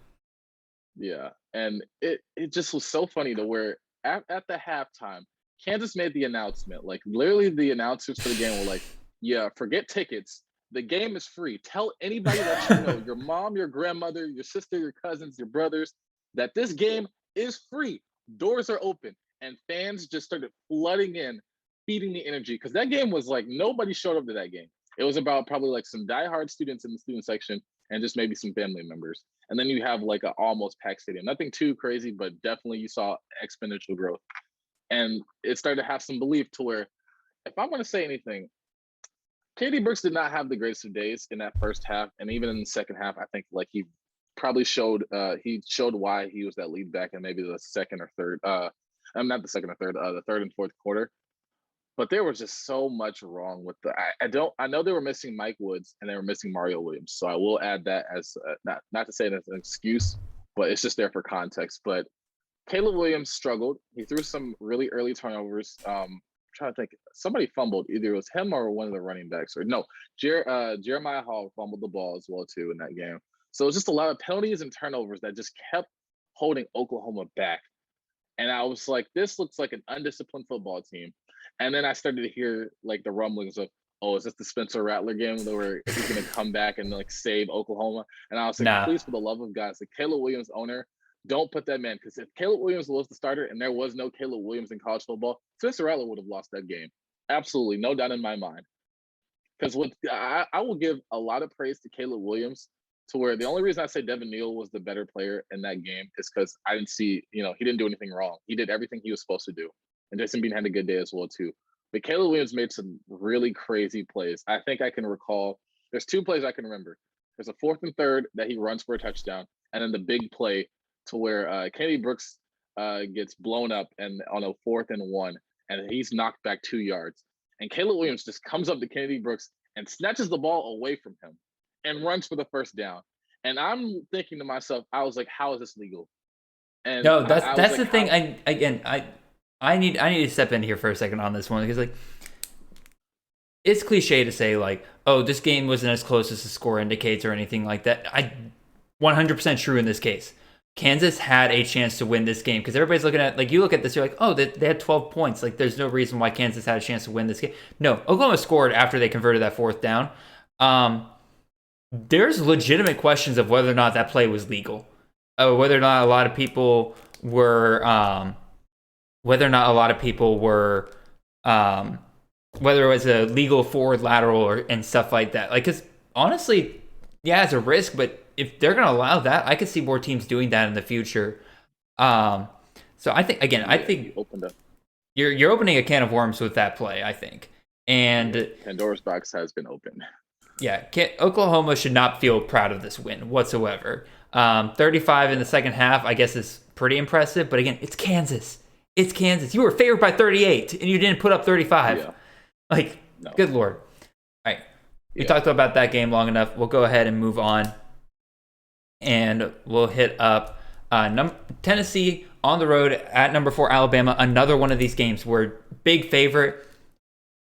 Yeah, and it just was so funny to where at the halftime, Kansas made the announcement. Like, literally the announcers for the game were like, yeah, forget tickets. The game is free. Tell anybody that you know, your mom, your grandmother, your sister, your cousins, your brothers, that this game is free. Doors are open. And fans just started flooding in, feeding the energy. Because that game was like, nobody showed up to that game. It was about probably like some diehard students in the student section and just maybe some family members. And then you have like an almost packed stadium. Nothing too crazy, but definitely you saw exponential growth. And it started to have some belief to where, if I'm going to say anything, Katie Brooks did not have the greatest of days in that first half. And even in the second half, I think like he probably showed why he was that lead back in maybe the second or third. I'm not the second or third, the third and fourth quarter. But there was just so much wrong with I know they were missing Mike Woods and they were missing Mario Williams. So I will add that as not to say that's an excuse, but it's just there for context. But Caleb Williams struggled. He threw some really early turnovers. I'm trying to think. Somebody fumbled. Either it was him or one of the running backs. Or no, Jeremiah Hall fumbled the ball as well too in that game. So it was just a lot of penalties and turnovers that just kept holding Oklahoma back. And I was like, this looks like an undisciplined football team. And then I started to hear like the rumblings of, oh, is this the Spencer Rattler game where he's going to come back and like save Oklahoma? And I was like, Please, for the love of God, the Caleb Williams owner, don't put that man. Because if Caleb Williams was the starter and there was no Caleb Williams in college football, Spencer Rattler would have lost that game. Absolutely. No doubt in my mind. Because I will give a lot of praise to Caleb Williams, to where the only reason I say Devin Neal was the better player in that game is because I didn't see, he didn't do anything wrong. He did everything he was supposed to do. And Jason Bean had a good day as well, too. But Caleb Williams made some really crazy plays. I think I can recall, there's 2 plays I can remember. There's a 4th and 3rd that he runs for a touchdown, and then the big play to where Kennedy Brooks gets blown up and on a 4th and 1, and he's knocked back 2 yards. And Caleb Williams just comes up to Kennedy Brooks and snatches the ball away from him and runs for the first down. And I'm thinking to myself, I was like, how is this legal? And no, that's the thing. I need to step in here for a second on this one, because like it's cliche to say like, oh, this game wasn't as close as the score indicates or anything like that. 100% true in this case. Kansas had a chance to win this game because everybody's looking at, like, you look at this, you're like, oh, they had 12 points. Like, there's no reason why Kansas had a chance to win this game. No, Oklahoma scored after they converted that 4th down. There's legitimate questions of whether or not that play was legal, whether or not a lot of people were, whether it was a legal forward lateral and stuff like that. Like, because honestly, yeah, it's a risk, but if they're going to allow that, I could see more teams doing that in the future. So I think, again, you're opening a can of worms with that play, I think. And Pandora's box has been opened. Yeah, Oklahoma should not feel proud of this win whatsoever. 35 in the second half, I guess, is pretty impressive. But again, it's Kansas. It's Kansas. You were favored by 38, and you didn't put up 35. Yeah. Like, no. Good Lord. We talked about that game long enough. We'll go ahead and move on. And we'll hit up Tennessee on the road at number 4 Alabama. Another one of these games where big favorite.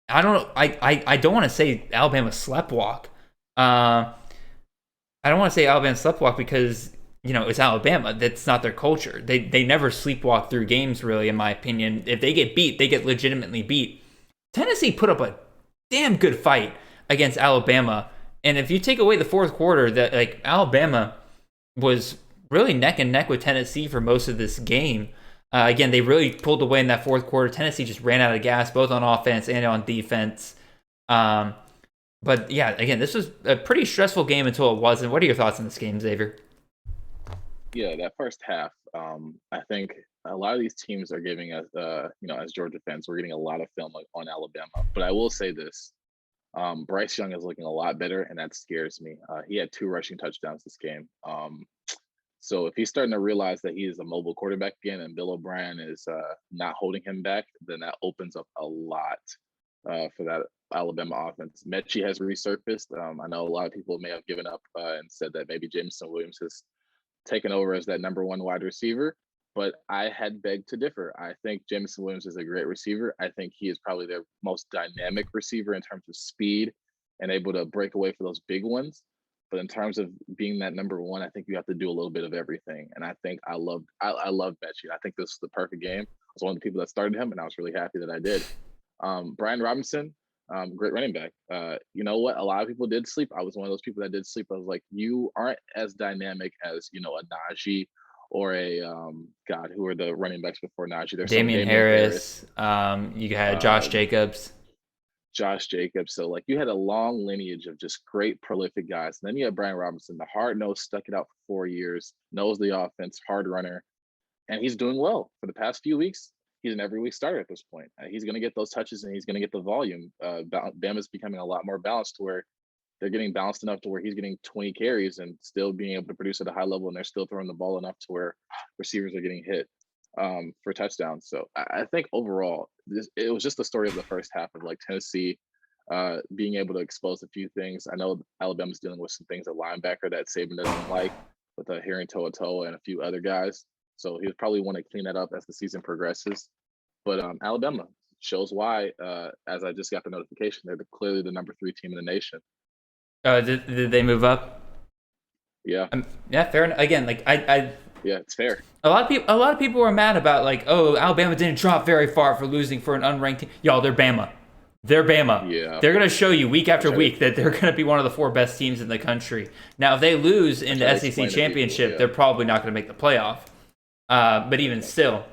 I don't want to say Alabama sleptwalk. I don't want to say Alabama sleptwalk because it's Alabama. That's not their culture. They never sleepwalk through games, really, in my opinion. If they get beat, they get legitimately beat. Tennessee put up a damn good fight against Alabama, and if you take away the fourth quarter, that Alabama was really neck and neck with Tennessee for most of this game. Again, they really pulled away in that fourth quarter. Tennessee just ran out of gas, both on offense and on defense. But yeah, again, this was a pretty stressful game until it wasn't. What are your thoughts on this game, Xavier? Yeah, that first half, I think a lot of these teams are giving us, as Georgia fans, we're getting a lot of film on Alabama. But I will say this. Bryce Young is looking a lot better, and that scares me. He had 2 rushing touchdowns this game. So if he's starting to realize that he is a mobile quarterback again and Bill O'Brien is not holding him back, then that opens up a lot for that Alabama offense. Mechie has resurfaced. I know a lot of people may have given up and said that maybe Jameson Williams has taken over as that number 1 wide receiver, but I had begged to differ. I think Jameson Williams is a great receiver. I think he is probably their most dynamic receiver in terms of speed and able to break away for those big ones. But in terms of being that number 1, I think you have to do a little bit of everything. And I think I love Mechie. I think this is the perfect game. I was one of the people that started him, and I was really happy that I did. Brian Robinson, great running back. You know what? A lot of people did sleep. I was one of those people that did sleep. I was like, you aren't as dynamic as, a Najee or a, who are the running backs before Najee? There's Damian Harris. You had Josh Jacobs. So you had a long lineage of just great prolific guys. And then you had Brian Robinson, the hard nose, stuck it out for 4 years, knows the offense, hard runner. And he's doing well for the past few weeks. He's an every week starter at this point. He's going to get those touches and he's going to get the volume. Bama's becoming a lot more balanced to where they're getting balanced enough to where he's getting 20 carries and still being able to produce at a high level. And they're still throwing the ball enough to where receivers are getting hit for touchdowns. So I think overall, it was just the story of the first half of Tennessee being able to expose a few things. I know Alabama's dealing with some things at linebacker that Saban doesn't like with hearing Toa and a few other guys. So he would probably want to clean that up as the season progresses. But Alabama shows why, as I just got the notification, they're clearly the number 3 team in the nation. Did they move up? Yeah. Yeah, fair enough. Again, yeah, it's fair. A lot of people were mad about Alabama didn't drop very far for losing for an unranked team. Y'all, they're Bama. They're Bama. Yeah. They're going to show you week after week that they're going to be one of the 4 best teams in the country. Now, if they lose in the SEC championship, they're probably not going to make the playoff. But even still,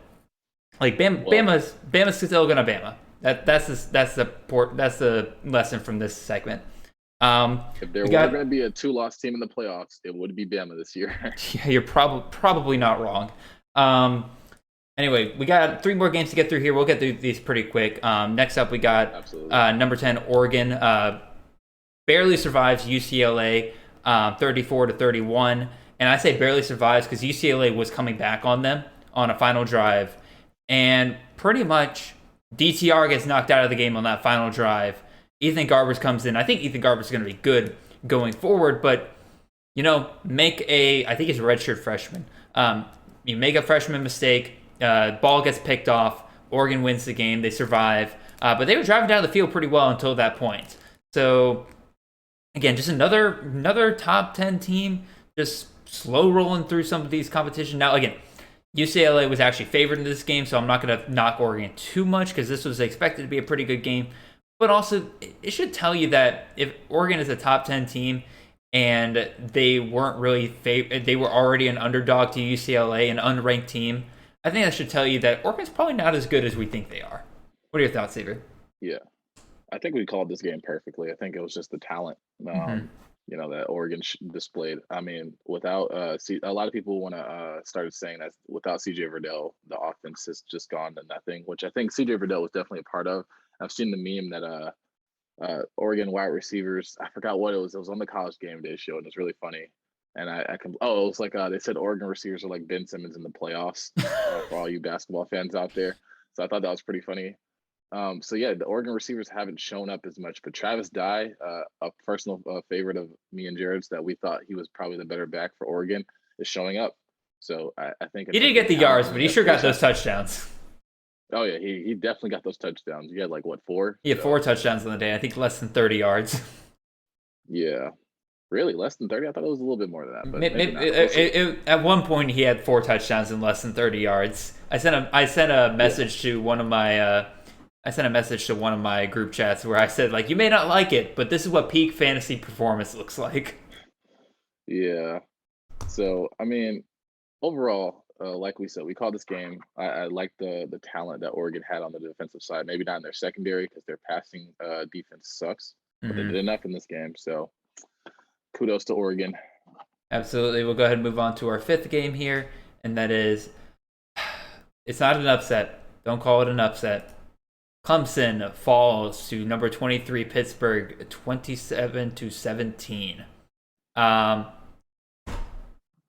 Bama's still going to Bama. That's the lesson from this segment. If there were going to be a 2-loss team in the playoffs, it would be Bama this year. Yeah, you're probably not wrong. Anyway, we got 3 more games to get through here. We'll get through these pretty quick. Next up, we got number 10 Oregon barely survives UCLA 34-31. And I say barely survives because UCLA was coming back on them on a final drive. And pretty much DTR gets knocked out of the game on that final drive. Ethan Garbers comes in. I think Ethan Garbers is going to be good going forward, but, I think he's a redshirt freshman. You make a freshman mistake, ball gets picked off, Oregon wins the game, they survive. But they were driving down the field pretty well until that point. So, again, just another top 10 team, just slow rolling through some of these competitions. Now, again, UCLA was actually favored in this game, so I'm not going to knock Oregon too much because this was expected to be a pretty good game. But also, it should tell you that if Oregon is a top 10 team and they weren't really they were already an underdog to UCLA, an unranked team, I think that should tell you that Oregon's probably not as good as we think they are. What are your thoughts, Xavier? Yeah, I think we called this game perfectly. I think it was just the talent, that Oregon displayed. I mean, without a lot of people want to started saying that without CJ Verdell, the offense has just gone to nothing, which I think CJ Verdell was definitely a part of. I've seen the meme that Oregon wide receivers, I forgot what it was. It was on the College Game Day show, and it's really funny. And it was like they said Oregon receivers are like Ben Simmons in the playoffs for all you basketball fans out there. So I thought that was pretty funny. So yeah, the Oregon receivers haven't shown up as much, but Travis Dye, a personal favorite of me and Jared's, that we thought he was probably the better back for Oregon, is showing up. So I think He didn't get the yards, but he sure got those touchdowns. Oh yeah, he definitely got those touchdowns. He had like what, 4? He had 4 touchdowns on the day. I think less than 30 yards. Yeah, really, less than 30. I thought it was a little bit more than that. But at one point, he had 4 touchdowns and less than 30 yards. I sent a message to one of my. I sent a message to one of my group chats where I said, like, you may not like it, but this is what peak fantasy performance looks like. Yeah. So, I mean, overall, like we said, we called this game. I like the talent that Oregon had on the defensive side. Maybe not in their secondary because their passing defense sucks, but they did enough in this game. So, kudos to Oregon. Absolutely. We'll go ahead and move on to our 5th game here, and that is, it's not an upset. Don't call it an upset. Clemson falls to number 23 Pittsburgh 27-17.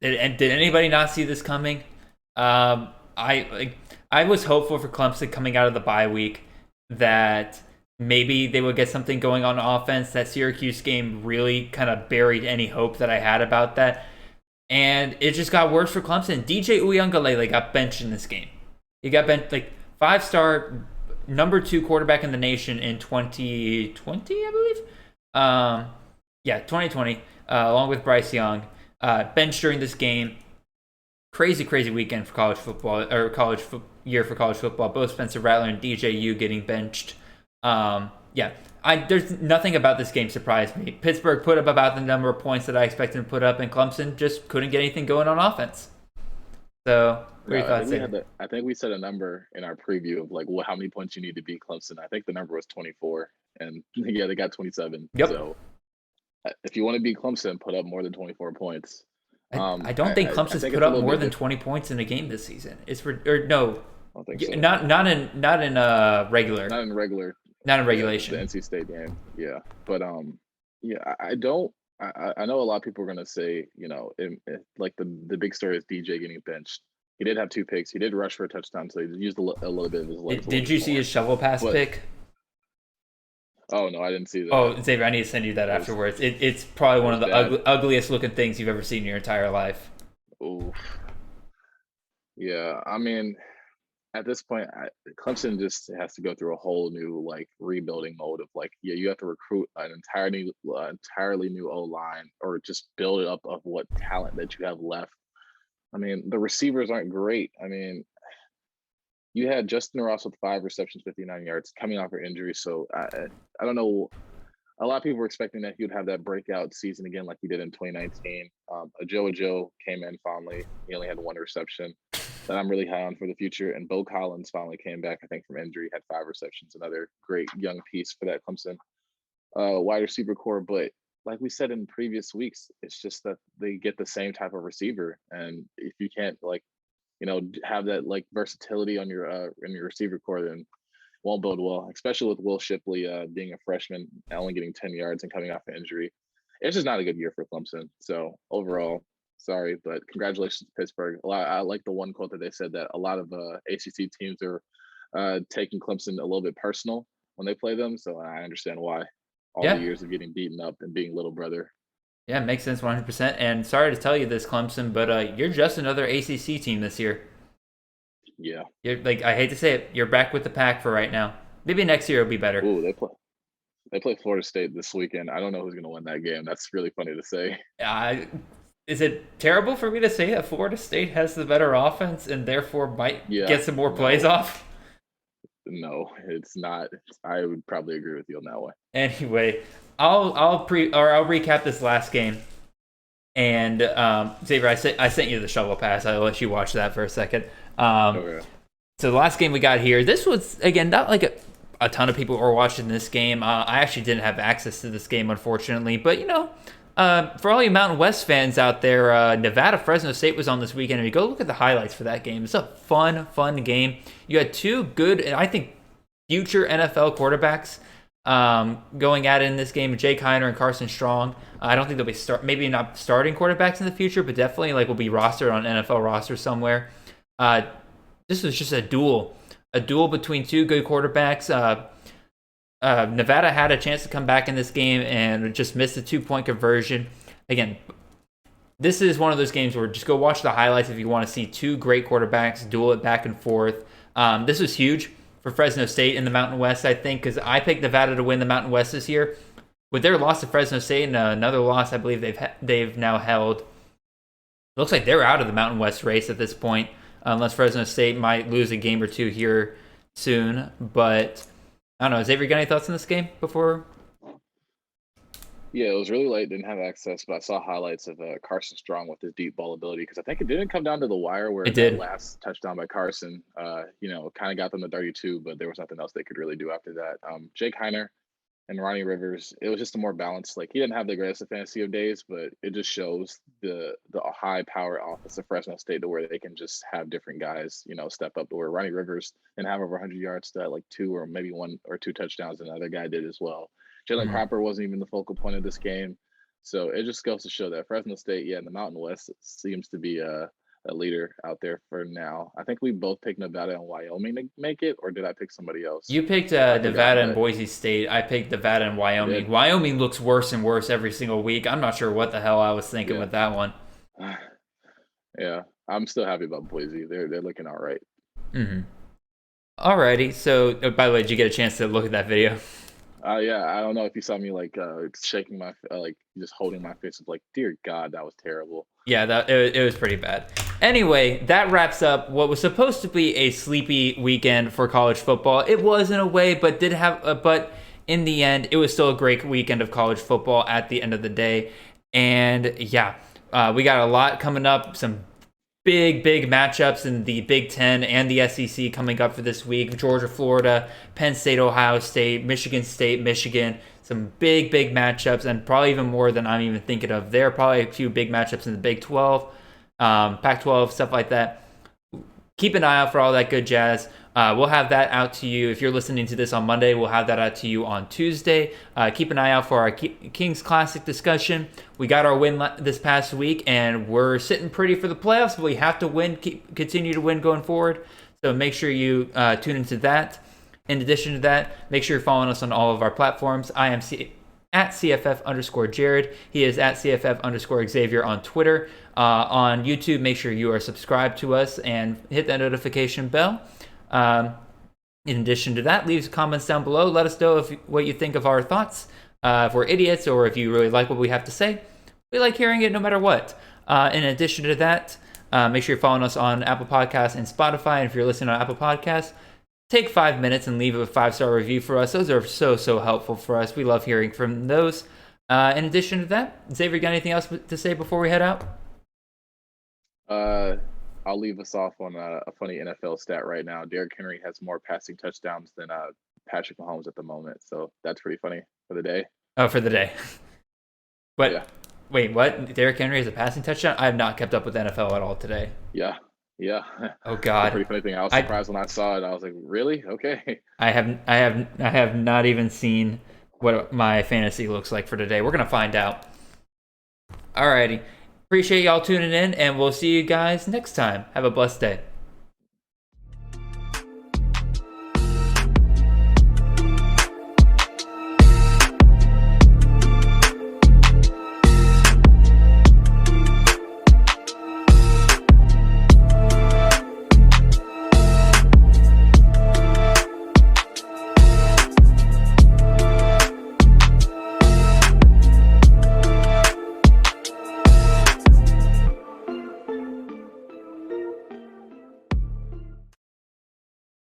Did anybody not see this coming? I was hopeful for Clemson coming out of the bye week that maybe they would get something going on offense. That Syracuse game really kind of buried any hope that I had about that. And it just got worse for Clemson. DJ Uiagalelei got benched in this game. He got benched, like 5-star number 2 quarterback in the nation in 2020, I believe. 2020, along with Bryce Young. Benched during this game. Crazy weekend for college football, or year for college football. Both Spencer Rattler and DJU getting benched. There's nothing about this game surprised me. Pittsburgh put up about the number of points that I expected to put up, and Clemson just couldn't get anything going on offense. So, what are your thoughts there? I think we set a number in our preview of like how many points you need to beat Clemson. I think the number was 24, and yeah, they got 27. Yep. So, if you want to beat Clemson, put up more than 24 points. I don't think Clemson's put up more than 20 points in a game this season. I don't think so. Not in regular. Not in regular. Not in regulation. The NC State game. Yeah, but I don't. I know a lot of people are gonna say, like the big story is DJ getting benched. He did have 2 picks. He did rush for a touchdown, so he used a little bit of his legs. Did you see his shovel pass pick? Oh no, I didn't see that. Oh, Xavier, I need to send you that afterwards. It's probably one of the ugliest looking things you've ever seen in your entire life. Oof. Yeah, I mean, at this point, Clemson just has to go through a whole new rebuilding mode of you have to recruit an entirely new O-line, or just build it up of what talent that you have left. I mean, the receivers aren't great. I mean, you had Justin Ross with 5 receptions, 59 yards, coming off an injury. So I don't know. A lot of people were expecting that he would have that breakout season again like he did in 2019. Joe came in fondly. He only had 1 reception that I'm really high on for the future. And Bo Collins finally came back, I think, from injury, had 5 receptions, another great young piece for that Clemson wide receiver core. But like we said in previous weeks, it's just that they get the same type of receiver. And if you can't have that versatility on your in your receiver core, then won't bode well, especially with Will Shipley being a freshman, only getting 10 yards and coming off an injury. It's just not a good year for Clemson. So overall, sorry, but congratulations to Pittsburgh. I like the one quote that they said that a lot of ACC teams are taking Clemson a little bit personal when they play them. So I understand why. All the years of getting beaten up and being little brother. Yeah, it makes sense 100%. And sorry to tell you this, Clemson, but you're just another ACC team this year. Yeah. You're I hate to say it, you're back with the pack for right now. Maybe next year it'll be better. Ooh, they play Florida State this weekend. I don't know who's going to win that game. That's really funny to say. Is it terrible for me to say that Florida State has the better offense and therefore might get some more plays off? No, it's not. I would probably agree with you on that one. Anyway, I'll recap this last game. And Xavier, I sent you the shovel pass. I'll let you watch that for a second. Okay. So the last game we got here, this was again not like a ton of people were watching this game. I actually didn't have access to this game, unfortunately. But for all you Mountain West fans out there, Nevada Fresno State was on this weekend, and you go look at the highlights for that game. It's a fun game. You had 2 good, I think, future NFL quarterbacks going at it in this game. Jake Heiner and Carson Strong. I don't think they'll be maybe not starting quarterbacks in the future, but definitely will be rostered on NFL roster somewhere. This was just a duel a duel between two good quarterbacks. Nevada had a chance to come back in this game and just missed a 2-point conversion. Again, this is one of those games where just go watch the highlights if you want to see two great quarterbacks duel it back and forth. This was huge for Fresno State in the Mountain West, I think, because I picked Nevada to win the Mountain West this year. With their loss to Fresno State and another loss, I believe they've now held. It looks like they're out of the Mountain West race at this point, unless Fresno State might lose a game or two here soon. But I don't know. Xavier, got any thoughts on this game before? Yeah, it was really late. Didn't have access, but I saw highlights of Carson Strong with his deep ball ability because I think it didn't come down to the wire where the last touchdown by Carson, kind of got them to 32, but there was nothing else they could really do after that. Jake Heiner and Ronnie Rivers, it was just a more balanced. Like, he didn't have the greatest fantasy of days, but it just shows the high power offense of Fresno State to where they can just have different guys, step up to where Ronnie Rivers didn't have over 100 yards to like 2 or maybe 1 or 2 touchdowns, and another guy did as well. Jalen Cropper wasn't even the focal point of this game. So it just goes to show that Fresno State, in the Mountain West, seems to be a leader out there for now. I think we both picked Nevada and Wyoming to make it, or did I pick somebody else? You picked Nevada and Boise State. I picked Nevada and Wyoming. Wyoming looks worse and worse every single week. I'm not sure what the hell I was thinking with that one. Yeah, I'm still happy about Boise. They're looking all right. Mm-hmm. Alrighty. So, by the way, did you get a chance to look at that video? Yeah, I don't know if you saw me shaking my just holding my face, like, dear God, that was terrible. Yeah, it was pretty bad. Anyway, that wraps up what was supposed to be a sleepy weekend for college football. It was in a way, but but in the end, it was still a great weekend of college football at the end of the day. And yeah, we got a lot coming up. Some big matchups in the Big Ten and the SEC coming up for this week. Georgia, Florida, Penn State, Ohio State, Michigan State, Michigan. Some big matchups, and probably even more than I'm even thinking of. There are probably a few big matchups in the Big 12, Pac-12, stuff like that. Keep an eye out for all that good jazz. We'll have that out to you. If you're listening to this on Monday, we'll have that out to you on Tuesday. Keep an eye out for our Kings Classic discussion. We got our win this past week, and we're sitting pretty for the playoffs, but we have to win, continue to win going forward. So make sure you tune into that. In addition to that, make sure you're following us on all of our platforms. I am at CFF_Jared. He is at CFF_Xavier on Twitter. On YouTube, make sure you are subscribed to us and hit that notification bell. In addition to that, leave comments down below. Let us know what you think of our thoughts. If we're idiots or if you really like what we have to say, we like hearing it no matter what. In addition to that, make sure you're following us on Apple Podcasts and Spotify. And if you're listening on Apple Podcasts, take 5 minutes and leave a 5-star review for us. Those are so helpful for us. We love hearing from those. In addition to that, Xavier, got anything else to say before we head out? I'll leave us off on a funny NFL stat right now. Derrick Henry has more passing touchdowns than Patrick Mahomes at the moment. So that's pretty funny for the day. Oh, for the day. But yeah. Wait, what? Derrick Henry has a passing touchdown? I have not kept up with NFL at all today. Yeah. Oh God. Pretty funny thing. I was surprised when I saw it. I was like, really? Okay. I have not even seen what my fantasy looks like for today. We're gonna find out. Alrighty. Appreciate y'all tuning in, and we'll see you guys next time. Have a blessed day.